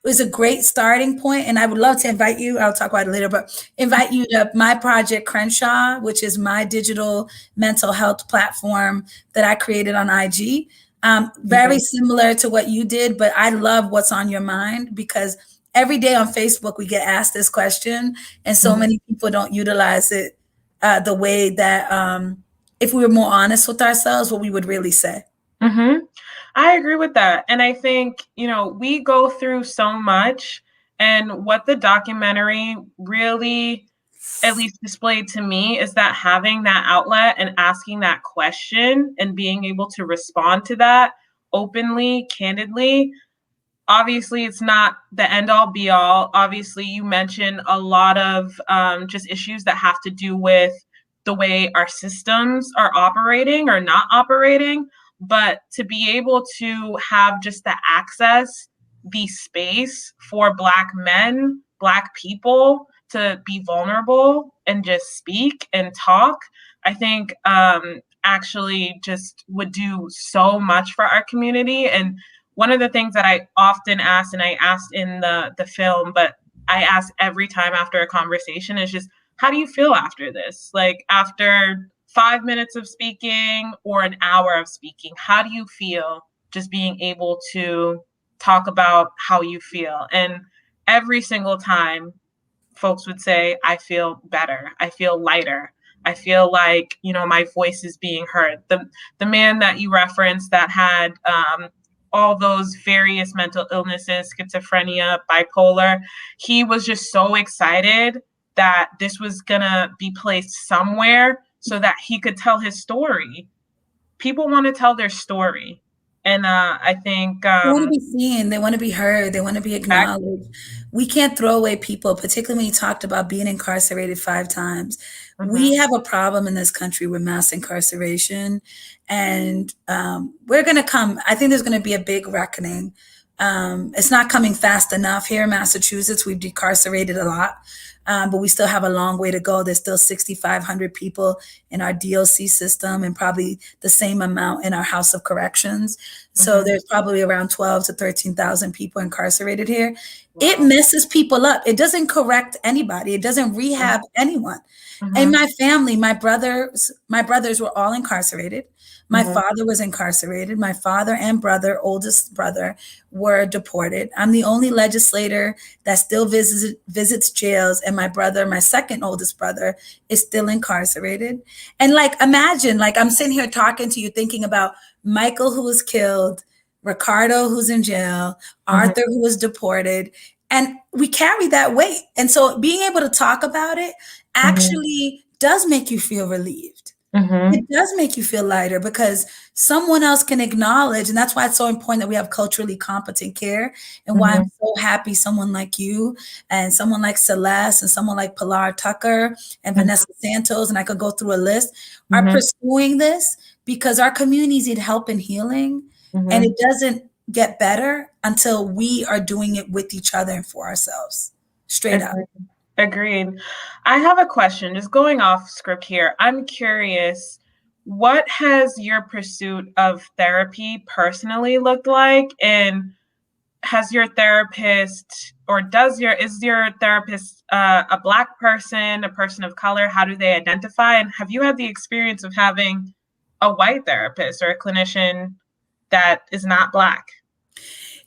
is a great starting point. And I would love to invite you, I'll talk about it later, but invite you to my project Crenshaw, which is my digital mental health platform that I created on IG. Very similar to what you did, but I love what's on your mind, because every day on Facebook, we get asked this question, and so many people don't utilize it the way that if we were more honest with ourselves, what we would really say. I agree with that. And I think, you know, we go through so much, and what the documentary really at least displayed to me is that having that outlet and asking that question and being able to respond to that openly, candidly, obviously it's not the end all be all. Obviously, you mentioned a lot of just issues that have to do with the way our systems are operating or not operating, but to be able to have just the access, the space for Black men, Black people to be vulnerable and just speak and talk, I think actually just would do so much for our community. And one of the things that I often ask, and I asked in the film, but I ask every time after a conversation, is just, how do you feel after this? Like, after 5 minutes of speaking or an hour of speaking? How do you feel just being able to talk about how you feel? And every single time folks would say, I feel better. I feel lighter. I feel like, my voice is being heard. The man that you referenced that had all those various mental illnesses, schizophrenia, bipolar, he was just so excited that this was going to be placed somewhere so that he could tell his story. People want to tell their story. And I think they want to be seen, they want to be heard, they want to be acknowledged. We can't throw away people, particularly when you talked about being incarcerated 5 times. We have a problem in this country with mass incarceration, and we're going to come. I think there's going to be a big reckoning. It's not coming fast enough here in Massachusetts. We've decarcerated a lot, but we still have a long way to go. There's still 6,500 people in our DOC system and probably the same amount in our House of Corrections. So there's probably around 12 to 13,000 people incarcerated here. Wow. It messes people up. It doesn't correct anybody. It doesn't rehab anyone. In my family, my brothers were all incarcerated. My father was incarcerated. My father and brother, oldest brother, were deported. I'm the only legislator that still visits jails. And my brother, my second oldest brother, is still incarcerated. And imagine, I'm sitting here talking to you, thinking about Michael, who was killed, Ricardo, who's in jail, Arthur, who was deported. And we carry that weight. And so being able to talk about it actually does make you feel relieved. It does make you feel lighter because someone else can acknowledge. And that's why it's so important that we have culturally competent care, and why I'm so happy someone like you and someone like Celeste and someone like Pilar Tucker and Vanessa Santos, and I could go through a list, are pursuing this, because our communities need help in healing. And it doesn't get better until we are doing it with each other and for ourselves. Straight up. Agreed. I have a question, just going off script here. I'm curious, what has your pursuit of therapy personally looked like? And has your therapist, or is your therapist a Black person, a person of color? How do they identify? And have you had the experience of having a white therapist or a clinician that is not Black?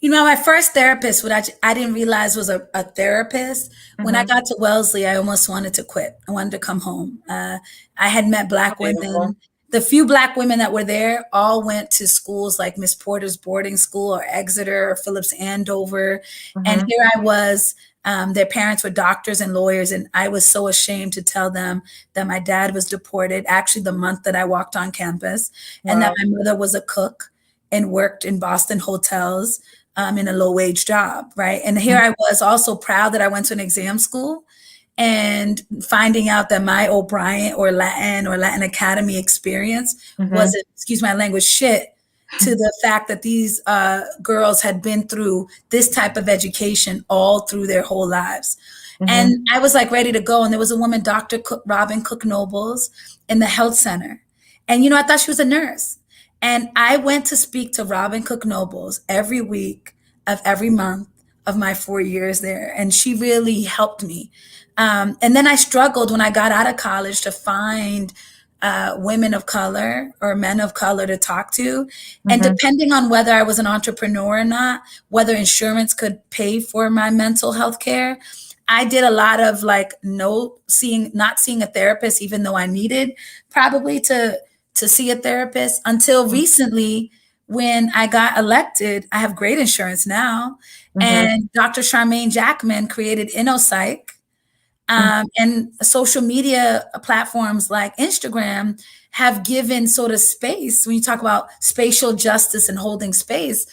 My first therapist, what I didn't realize was a therapist. When I got to Wellesley, I almost wanted to quit. I wanted to come home. I had met Black women. The few Black women that were there all went to schools like Miss Porter's boarding school or Exeter or Phillips Andover. And here I was, their parents were doctors and lawyers. And I was so ashamed to tell them that my dad was deported, actually the month that I walked on campus, and that my mother was a cook and worked in Boston hotels. In a low-wage job, right? And here I was also proud that I went to an exam school, and finding out that my O'Brien or Latin Academy experience wasn't, excuse my language, shit to the fact that these girls had been through this type of education all through their whole lives. And I was ready to go. And there was a woman, Dr. Robin Cook Nobles, in the health center. And, I thought she was a nurse. And I went to speak to Robin Cook Nobles every week of every month of my 4 years there. And she really helped me. And then I struggled when I got out of college to find women of color or men of color to talk to. And depending on whether I was an entrepreneur or not, whether insurance could pay for my mental health care, I did a lot of not seeing a therapist, even though I needed probably to see a therapist, until recently when I got elected. I have great insurance now. And Dr. Charmaine Jackman created InnoPsych, and social media platforms like Instagram have given sort of space, when you talk about spatial justice and holding space,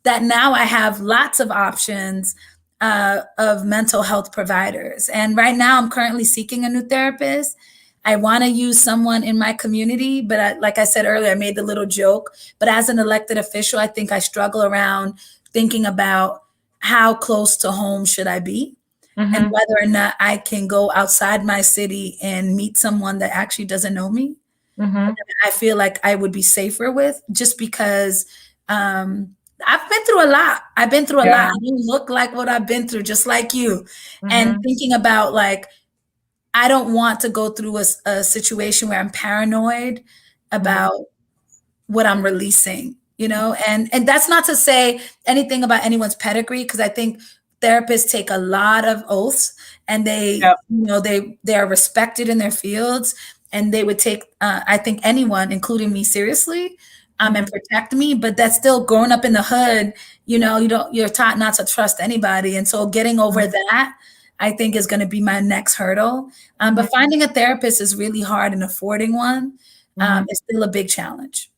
that now I have lots of options of mental health providers. And right now I'm currently seeking a new therapist. I want to use someone in my community, but like I said earlier, I made the little joke, but as an elected official, I think I struggle around thinking about how close to home should I be, and whether or not I can go outside my city and meet someone that actually doesn't know me. I feel like I would be safer with, just because I've been through a lot. I don't look like what I've been through, just like you. And thinking about I don't want to go through a situation where I'm paranoid about what I'm releasing, and that's not to say anything about anyone's pedigree, because I think therapists take a lot of oaths, and they are respected in their fields, and they would take I think anyone, including me, seriously, and protect me. But that's still growing up in the hood. You're taught not to trust anybody, and so getting over that, I think, is going to be my next hurdle. But finding a therapist is really hard, and affording one is still a big challenge.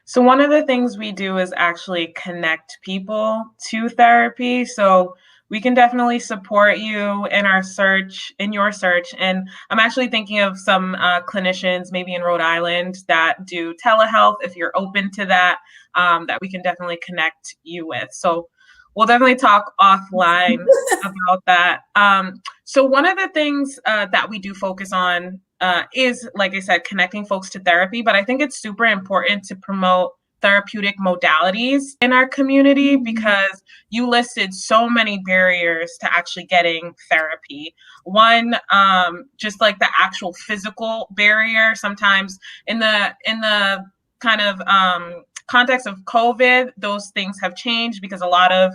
So one of the things we do is actually connect people to therapy. So we can definitely support you in your search. And I'm actually thinking of some clinicians, maybe in Rhode Island, that do telehealth. If you're open to that, that we can definitely connect you with. So we'll definitely talk offline about that. So one of the things that we do focus on is, like I said, connecting folks to therapy. But I think it's super important to promote therapeutic modalities in our community, because you listed so many barriers to actually getting therapy. One, just like the actual physical barrier. Sometimes in the kind of context of COVID, those things have changed, because a lot of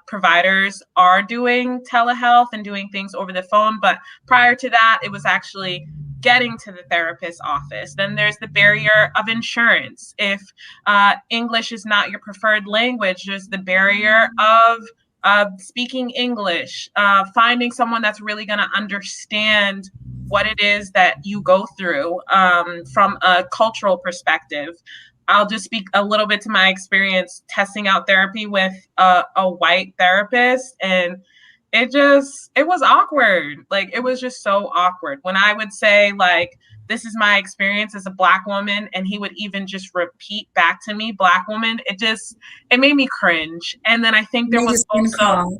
providers are doing telehealth and doing things over the phone. But prior to that, it was actually getting to the therapist's office. Then there's the barrier of insurance. If English is not your preferred language, there's the barrier of speaking English, finding someone that's really going to understand what it is that you go through from a cultural perspective. I'll just speak a little bit to my experience testing out therapy with a white therapist, and it was awkward. Like, it was just so awkward when I would say, like, this is my experience as a Black woman, and he would even just repeat back to me, Black woman. It made me cringe. And then I think there was also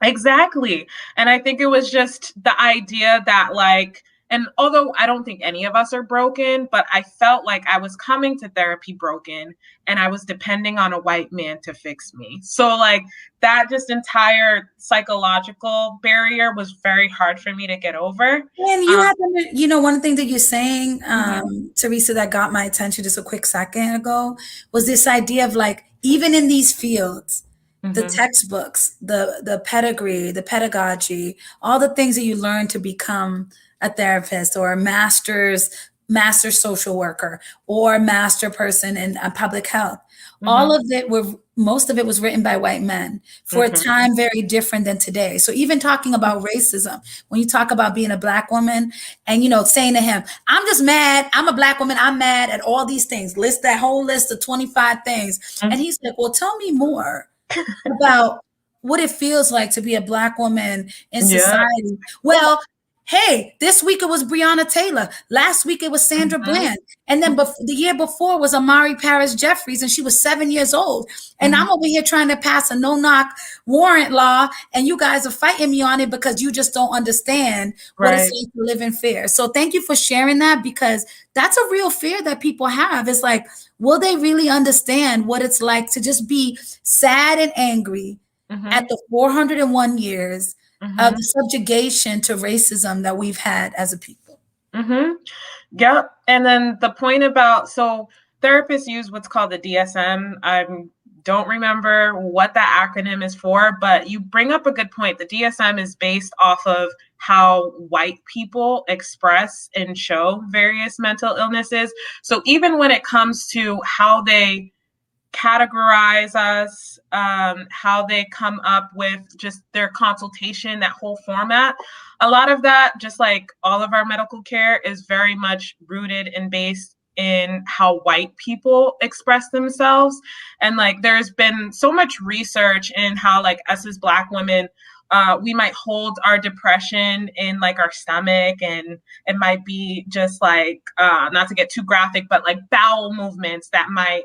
exactly. And I think it was just the idea that, like, and although I don't think any of us are broken, but I felt like I was coming to therapy broken, and I was depending on a white man to fix me. So, like, that just entire psychological barrier was very hard for me to get over. And one thing that you're saying, Teresa, that got my attention just a quick second ago, was this idea of, like, even in these fields, the textbooks, the pedigree, the pedagogy, all the things that you learn to become a therapist or a master social worker or master person in public health. All of it most of it was written by white men for a time very different than today. So even talking about racism, when you talk about being a Black woman and, saying to him, I'm just mad, I'm a Black woman, I'm mad at all these things, list that whole list of 25 things. And he's like, well, tell me more about what it feels like to be a Black woman in society. Well, hey, this week it was Breonna Taylor. Last week it was Sandra Bland. And then the year before was Amari Paris Jeffries, and she was 7 years old. And I'm over here trying to pass a no-knock warrant law, and you guys are fighting me on it because you just don't understand what it's like to live in fear. So thank you for sharing that, because that's a real fear that people have. It's like, will they really understand what it's like to just be sad and angry at the 401 years of the subjugation to racism that we've had as a people? Yep. And then the point about, so therapists use what's called the DSM. I don't remember what that acronym is for, but you bring up a good point. The DSM is based off of how white people express and show various mental illnesses. So even when it comes to how they categorize us, how they come up with just their consultation, that whole format, a lot of that, just like all of our medical care, is very much rooted and based in how white people express themselves. And like, there's been so much research in how, like, us as Black women, we might hold our depression in like our stomach, and it might be just like, not to get too graphic, but like bowel movements that might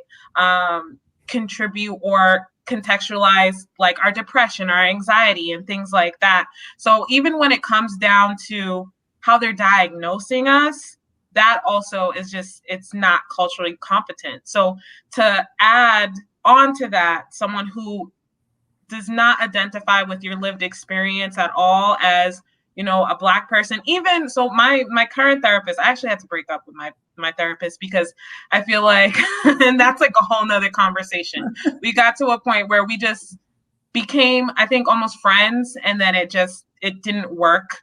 contribute or contextualize like our depression, our anxiety, and things like that. So even when it comes down to how they're diagnosing us, that also is just, it's not culturally competent. So to add on to that, someone who does not identify with your lived experience at all as a Black person. Even so, my current therapist, I actually had to break up with my therapist because I feel like, and that's like a whole nother conversation. We got to a point where we just became, I think, almost friends, and then it didn't work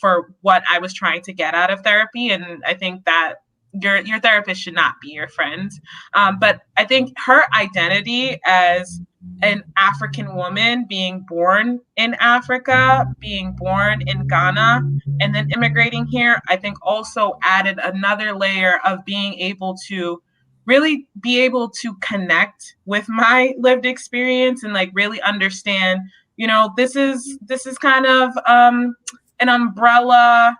for what I was trying to get out of therapy. And I think that your therapist should not be your friend. But I think her identity as an African woman, being born in Africa, being born in Ghana, and then immigrating here, I think also added another layer of being able to really be able to connect with my lived experience and like really understand, this is kind of an umbrella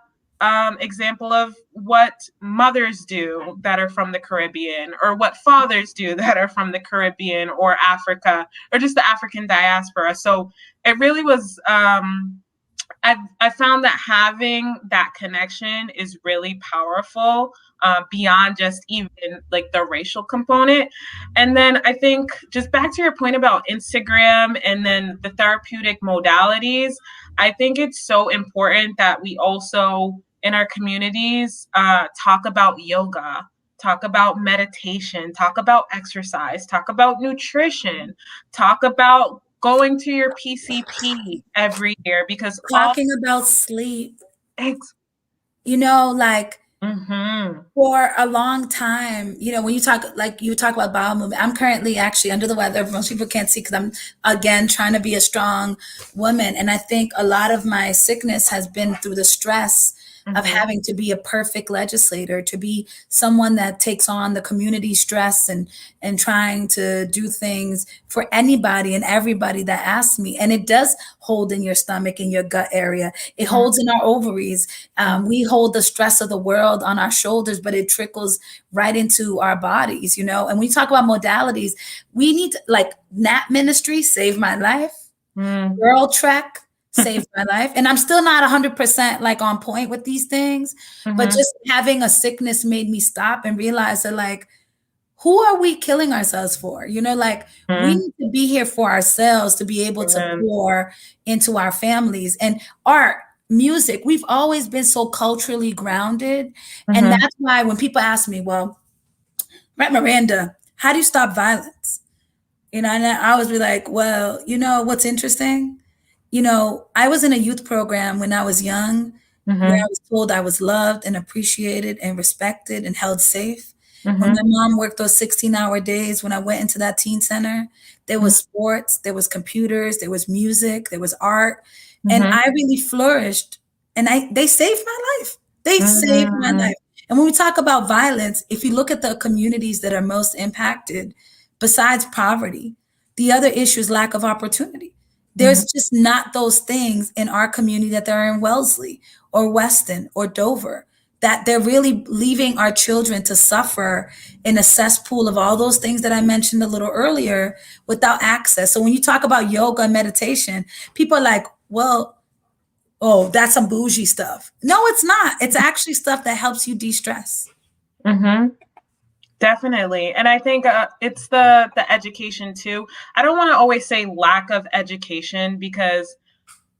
example of what mothers do that are from the Caribbean, or what fathers do that are from the Caribbean or Africa, or just the African diaspora. So it really was, I found that having that connection is really powerful, beyond just even like the racial component. And then I think, just back to your point about Instagram and then the therapeutic modalities, I think it's so important that we also in our communities talk about yoga, talk about meditation, talk about exercise, talk about nutrition, talk about going to your PCP every year, because talking about sleep. Like mm-hmm. for a long time, when you talk about bowel movement, I'm currently actually under the weather. Most people can't see because I'm, again, trying to be a strong woman. And I think a lot of my sickness has been through the stress of having to be a perfect legislator, to be someone that takes on the community stress and trying to do things for anybody and everybody that asks me. And it does hold in your stomach, in your gut area. It holds in our ovaries. We hold the stress of the world on our shoulders, but it trickles right into our bodies, And when we talk about modalities, we need to, like, NAP ministry saved my life. Girl Trek saved my life. And I'm still not 100% like on point with these things, but just having a sickness made me stop and realize that, like, who are we killing ourselves for? We need to be here for ourselves, to be able to pour into our families. And art, music, we've always been so culturally grounded. And that's why when people ask me, well, Miranda, how do you stop violence? And I always be like, well, what's interesting? I was in a youth program when I was young, where I was told I was loved and appreciated and respected and held safe. When my mom worked those 16-hour days, when I went into that teen center, there was sports, there was computers, there was music, there was art. And I really flourished. And they saved my life. They saved my life. And when we talk about violence, if you look at the communities that are most impacted, besides poverty, the other issue is lack of opportunity. There's just not those things in our community that there are in Wellesley or Weston or Dover, that they're really leaving our children to suffer in a cesspool of all those things that I mentioned a little earlier without access. So when you talk about yoga and meditation, people are like, well, oh, that's some bougie stuff. No, it's not. It's actually stuff that helps you de-stress. Definitely. And I think it's the education too. I don't want to always say lack of education, because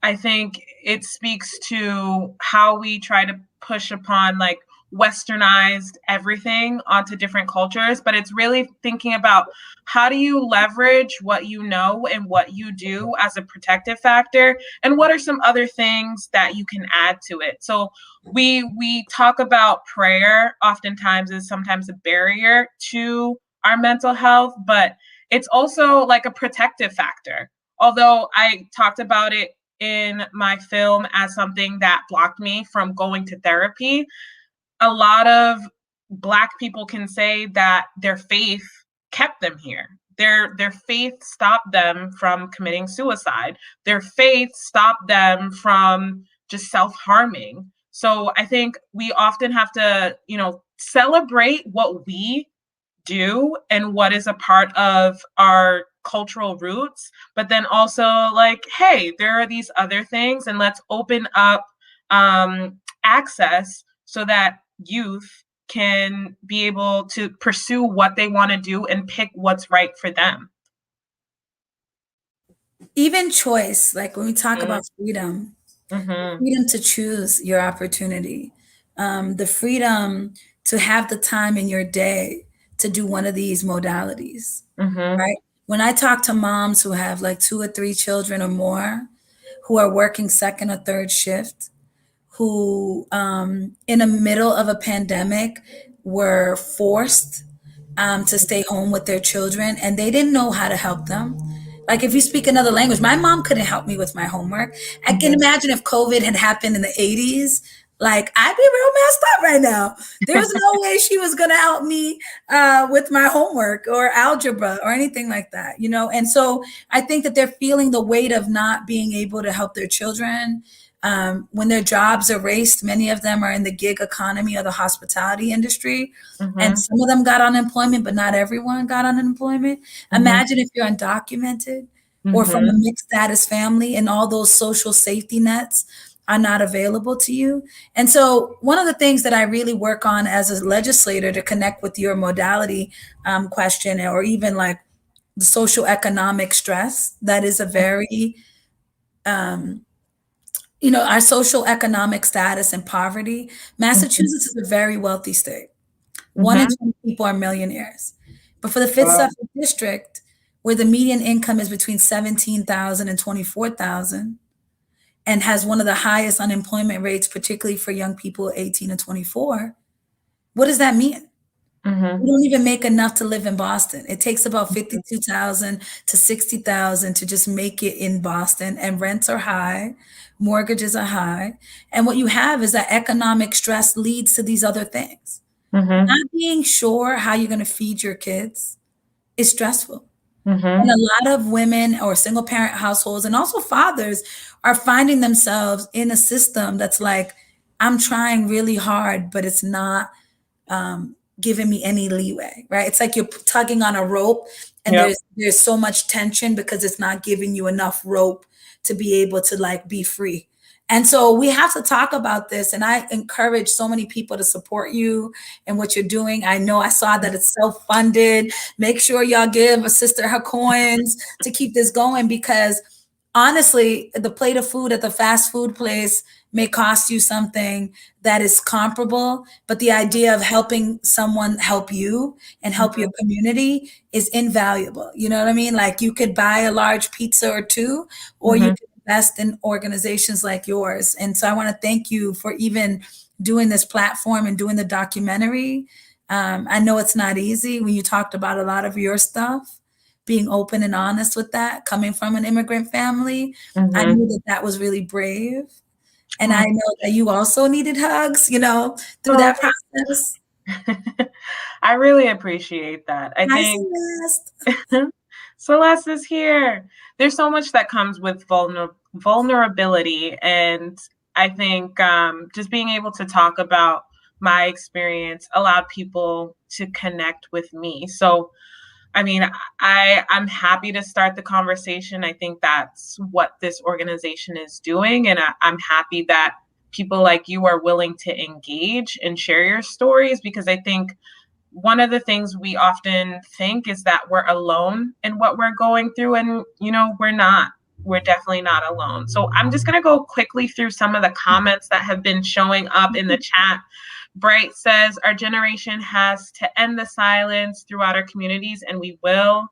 I think it speaks to how we try to push upon like westernized everything onto different cultures. But it's really thinking about, how do you leverage what you know and what you do as a protective factor, and what are some other things that you can add to it. So we talk about prayer oftentimes as sometimes a barrier to our mental health, but it's also like a protective factor. Although I talked about it in my film as something that blocked me from going to therapy, a lot of Black people can say that their faith kept them here. Their faith stopped them from committing suicide. Their faith stopped them from just self-harming. So I think we often have to, celebrate what we do and what is a part of our cultural roots, but then also like, hey, there are these other things, and let's open up access so that youth can be able to pursue what they want to do and pick what's right for them. Even choice, like when we talk about freedom, freedom to choose your opportunity, the freedom to have the time in your day to do one of these modalities, right? When I talk to moms who have like 2 or 3 children or more, who are working second or third shift, who in the middle of a pandemic were forced to stay home with their children and they didn't know how to help them. Like if you speak another language, my mom couldn't help me with my homework. I can imagine if COVID had happened in the 80s, like I'd be real messed up right now. There was no way she was going to help me with my homework or algebra or anything like that, you know? And so I think that they're feeling the weight of not being able to help their children. When their jobs erased, many of them are in the gig economy or the hospitality industry. And some of them got unemployment, but not everyone got unemployment. Imagine if you're undocumented or from a mixed status family and all those social safety nets are not available to you. And so one of the things that I really work on as a legislator to connect with your modality question, or even like the social economic stress, that is a very, you know, our social economic status and poverty. Massachusetts is a very wealthy state. 1 in 20 people are millionaires. But for the 5th Suffolk district, where the median income is between 17,000 and 24,000, and has one of the highest unemployment rates, particularly for young people 18 to 24, what does that mean? We don't even make enough to live in Boston. It takes about 52,000 to 60,000 to just make it in Boston, and rents are high, mortgages are high. And what you have is that economic stress leads to these other things. Not being sure how you're going to feed your kids is stressful. And a lot of women or single parent households and also fathers are finding themselves in a system that's like, I'm trying really hard, but it's not giving me any leeway, right? It's like you're tugging on a rope and there's so much tension because it's not giving you enough rope to be able to like be free. And so we have to talk about this. And I encourage so many people to support you and what you're doing. I know I saw that it's self-funded. Make sure y'all give a sister her coins to keep this going, because honestly, the plate of food at the fast food place may cost you something that is comparable, but the idea of helping someone help you and help your community is invaluable. You know what I mean? Like you could buy a large pizza or 2, or you could invest in organizations like yours. And so I want to thank you for even doing this platform and doing the documentary. I know it's not easy when you talked about a lot of your stuff, being open and honest with that, coming from an immigrant family. I knew that that was really brave. And I know that you also needed hugs, you know, through that process. I really appreciate that. I think Celeste is here. There's so much that comes with vulnerability. And I think just being able to talk about my experience allowed people to connect with me. So, I mean, I'm happy to start the conversation. I think that's what this organization is doing. And I'm happy that people like you are willing to engage and share your stories, because I think one of the things we often think is that we're alone in what we're going through. And, you know, we're not. We're definitely not alone. So I'm just going to go quickly through some of the comments that have been showing up in the chat. Bright says, our generation has to end the silence throughout our communities, and we will.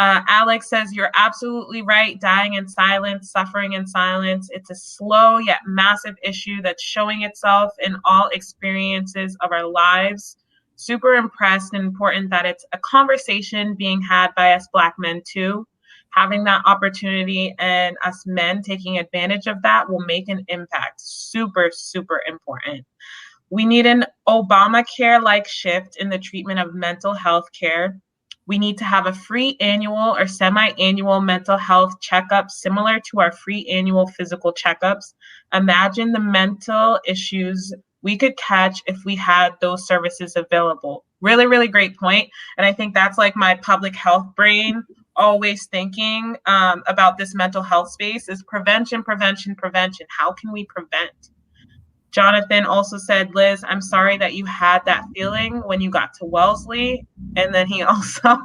Alex says, you're absolutely right. Dying in silence, suffering in silence. It's a slow yet massive issue that's showing itself in all experiences of our lives. Super impressed and important that it's a conversation being had by us Black men too. Having that opportunity and us men taking advantage of that will make an impact. Super, super important. We need an Obamacare-like shift in the treatment of mental health care. We need to have a free annual or semi-annual mental health checkup similar to our free annual physical checkups. Imagine the mental issues we could catch if we had those services available. Really, really great point. And I think that's like my public health brain always thinking about this mental health space is prevention, prevention, prevention. How can we prevent? Jonathan also said, Liz, I'm sorry that you had that feeling when you got to Wellesley. And then he also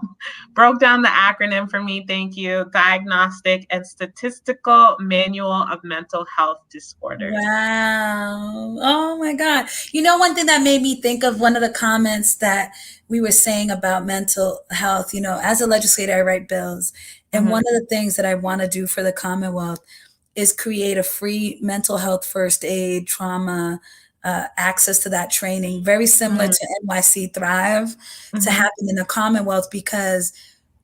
broke down the acronym for me. Thank you. Diagnostic and Statistical Manual of Mental Health Disorders. Wow. Oh my God. You know, one thing that made me think of one of the comments that we were saying about mental health, you know, as a legislator, I write bills. And one of the things that I want to do for the Commonwealth is create a free mental health first aid, trauma, access to that training, very similar to NYC Thrive, to happen in the Commonwealth. Because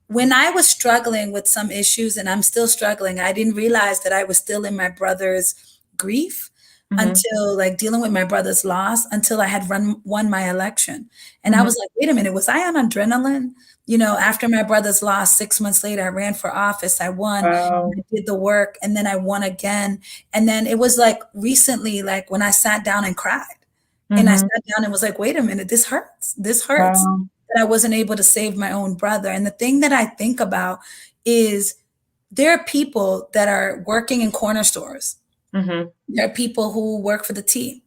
when I was struggling with some issues, and I'm still struggling, I didn't realize that I was still in my brother's grief until, like, dealing with my brother's loss, until I had won my election. And I was like, wait a minute, was I on adrenaline? You know, after my brother's loss, 6 months later, I ran for office, I won, I did the work, and then I won again. And then it was like recently, like when I sat down and cried, and I sat down and was like, wait a minute, this hurts. This hurts that I wasn't able to save my own brother. And the thing that I think about is there are people that are working in corner stores. There are people who work for the tea.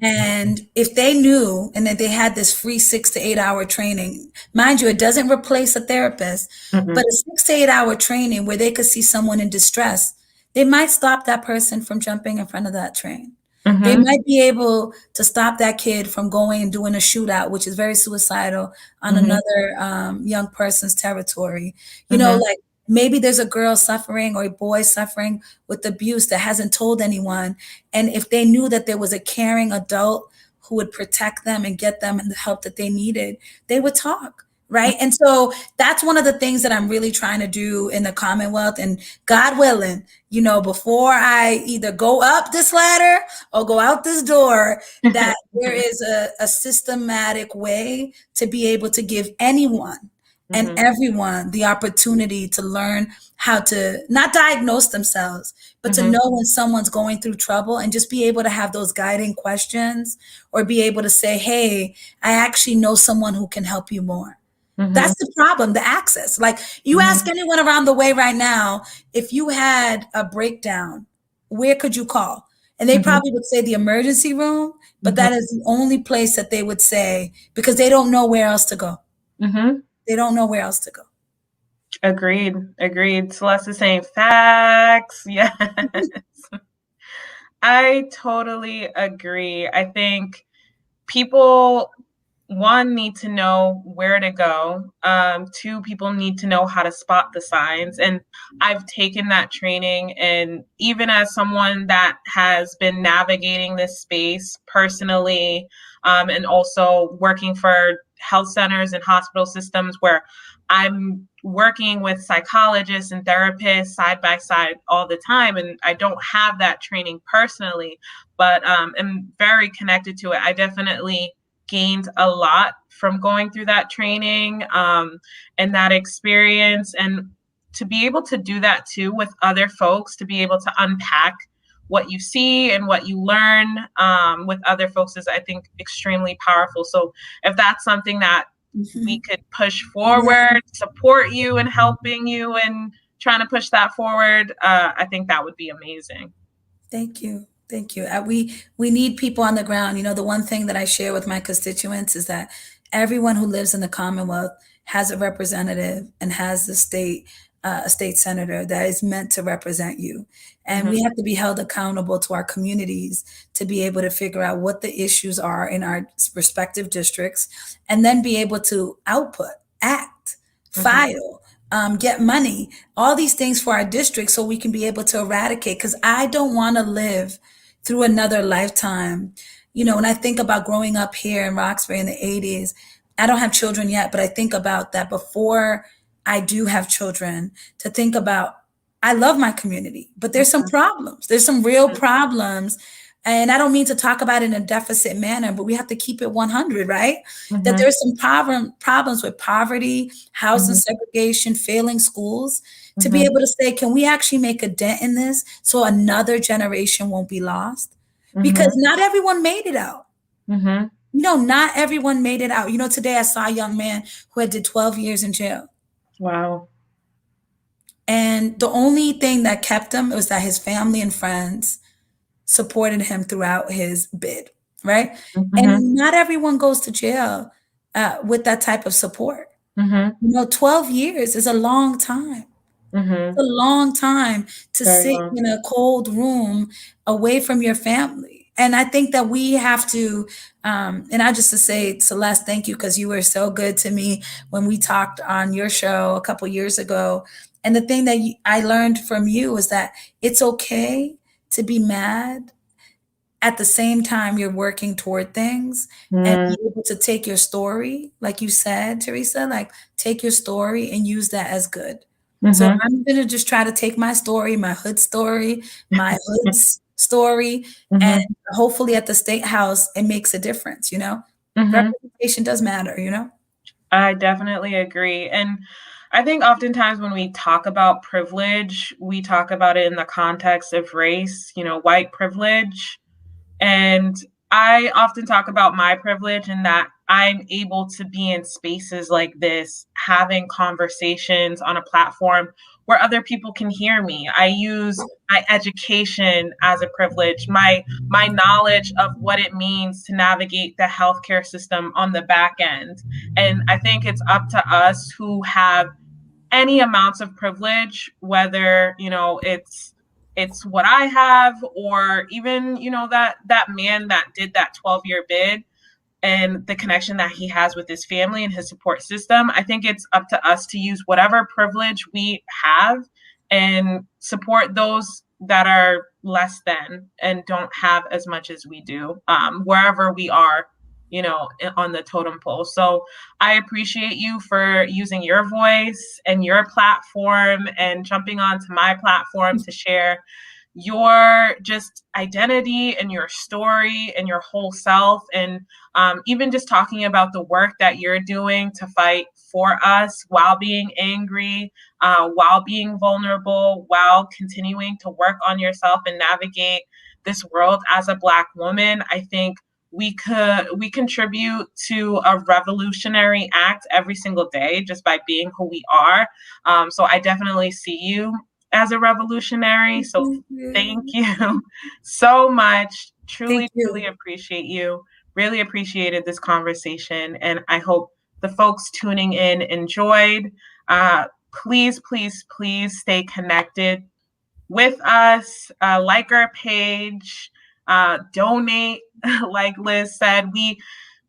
And if they knew and that they had this free 6 to 8 hour training, mind you, it doesn't replace a therapist, but a 6 to 8 hour training where they could see someone in distress, they might stop that person from jumping in front of that train. They might be able to stop that kid from going and doing a shootout, which is very suicidal, on another young person's territory. You know, like, maybe there's a girl suffering or a boy suffering with abuse that hasn't told anyone. And if they knew that there was a caring adult who would protect them and get them the help that they needed, they would talk. Right. And so that's one of the things that I'm really trying to do in the Commonwealth. And God willing, you know, before I either go up this ladder or go out this door, that there is a systematic way to be able to give anyone and everyone the opportunity to learn how to not diagnose themselves, but to know when someone's going through trouble, and just be able to have those guiding questions, or be able to say, hey, I actually know someone who can help you more. That's the problem, the access. Like, you ask anyone around the way right now, if you had a breakdown, where could you call? And they probably would say the emergency room, but that is the only place that they would say, because they don't know where else to go. They don't know where else to go. Agreed. Celeste is saying facts. Yes. I totally agree. I think people, one, need to know where to go. Two, people need to know how to spot the signs. And I've taken that training. And even as someone that has been navigating this space personally, and also working for health centers and hospital systems where I'm working with psychologists and therapists side by side all the time, and I don't have that training personally, but I'm very connected to it. I definitely gained a lot from going through that training and that experience, and to be able to do that too with other folks, to be able to unpack what you see and what you learn with other folks is, I think, extremely powerful. So if that's something that we could push forward, support you in helping you and trying to push that forward, I think that would be amazing. Thank you. We need people on the ground. You know, the one thing that I share with my constituents is that everyone who lives in the Commonwealth has a representative and has a state senator that is meant to represent you. And we have to be held accountable to our communities to be able to figure out what the issues are in our respective districts, and then be able to output, act, file, get money, all these things for our district, so we can be able to eradicate. Because I don't want to live through another lifetime. You know, when I think about growing up here in Roxbury in the 80s, I don't have children yet, but I think about that before I do have children, to think about, I love my community, but there's some problems. There's some real problems. And I don't mean to talk about it in a deficit manner, but we have to keep it 100, right? That there's some problems with poverty, housing segregation, failing schools, to be able to say, can we actually make a dent in this so another generation won't be lost? Because not everyone made it out. You know, not everyone made it out. You know, today I saw a young man who had did 12 years in jail. Wow. And the only thing that kept him was that his family and friends supported him throughout his bid, right? Mm-hmm. And not everyone goes to jail with that type of support. Mm-hmm. 12 years is a long time. Mm-hmm. It's a long time to Very sit long. in a cold room away from your family. And I think that we have to, and I just to say, Celeste, thank you, because you were so good to me when we talked on your show a couple years ago. And the thing that I learned from you is that it's okay to be mad at the same time you're working toward things and be able to take your story, like you said, Teresa, like take your story and use that as good. So I'm going to just try to take my story, my hood story, my hood's story, and hopefully at the State House, it makes a difference, Representation does matter, I definitely agree. And I think oftentimes when we talk about privilege, we talk about it in the context of race, white privilege. And I often talk about my privilege and that I'm able to be in spaces like this, having conversations on a platform where other people can hear me. I use my education as a privilege, my knowledge of what it means to navigate the healthcare system on the back end. And I think it's up to us who have any amounts of privilege, whether, it's what I have, or even, that man that did that 12-year bid and the connection that he has with his family and his support system. I think it's up to us to use whatever privilege we have and support those that are less than and don't have as much as we do, wherever we are, on the totem pole. So I appreciate you for using your voice and your platform and jumping onto my platform to share your just identity and your story and your whole self, and even just talking about the work that you're doing to fight for us while being angry, while being vulnerable, while continuing to work on yourself and navigate this world as a Black woman. I think we contribute to a revolutionary act every single day just by being who we are. So I definitely see you as a revolutionary. So thank you so much. Truly appreciate you. Really appreciated this conversation. And I hope the folks tuning in enjoyed. Please, please, please stay connected with us. Like our page, donate. Like Liz said,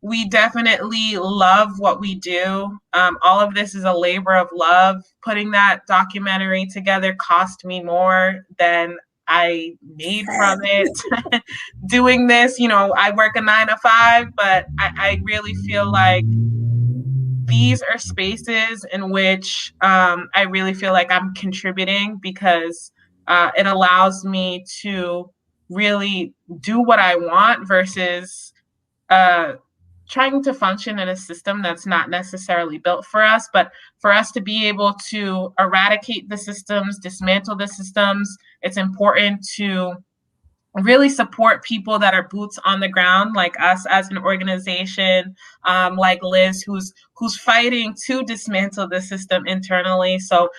we definitely love what we do. All of this is a labor of love. Putting that documentary together cost me more than I made from it. Doing this, I work a 9 to 5, but I really feel like these are spaces in which I really feel like I'm contributing, because it allows me to really do what I want versus trying to function in a system that's not necessarily built for us. But for us to be able to eradicate the systems, dismantle the systems, it's important to really support people that are boots on the ground, like us as an organization, like Liz, who's fighting to dismantle the system internally. So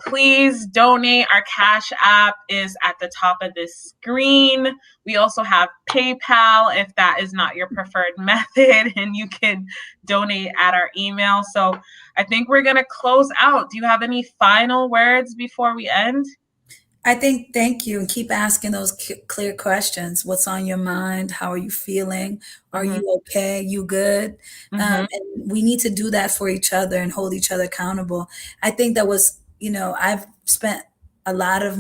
please donate. Our Cash App is at the top of this screen. We also have PayPal if that is not your preferred method, and you can donate at our email. So I think we're going to close out. Do you have any final words before we end? I think, thank you, and keep asking those clear questions. What's on your mind? How are you feeling? Are you okay? You good? And we need to do that for each other and hold each other accountable. I think that was, I've spent a lot of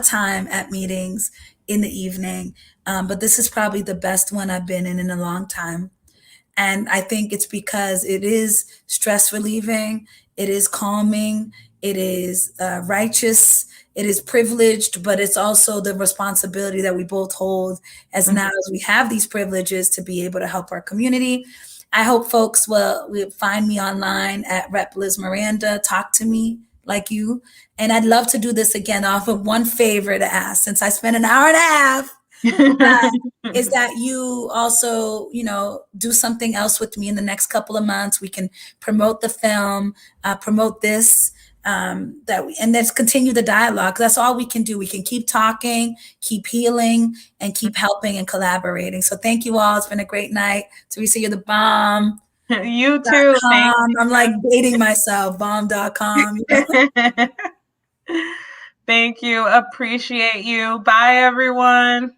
time at meetings in the evening, but this is probably the best one I've been in a long time. And I think it's because it is stress relieving, it is calming, it is righteous, it is privileged, but it's also the responsibility that we both hold as now as we have these privileges to be able to help our community. I hope folks will find me online at Rep Liz Miranda, talk to me like you. And I'd love to do this again. Off of one favor to ask, since I spent an hour and a half, is that you also, do something else with me in the next couple of months. We can promote the film, promote this. and let's continue the dialogue. That's all we can do. We can keep talking, keep healing, and keep helping and collaborating. So thank you all. It's been a great night. Teresa, you're the bomb. You too. Thank you. I'm like dating myself, bomb.com. Thank you. Appreciate you. Bye, everyone.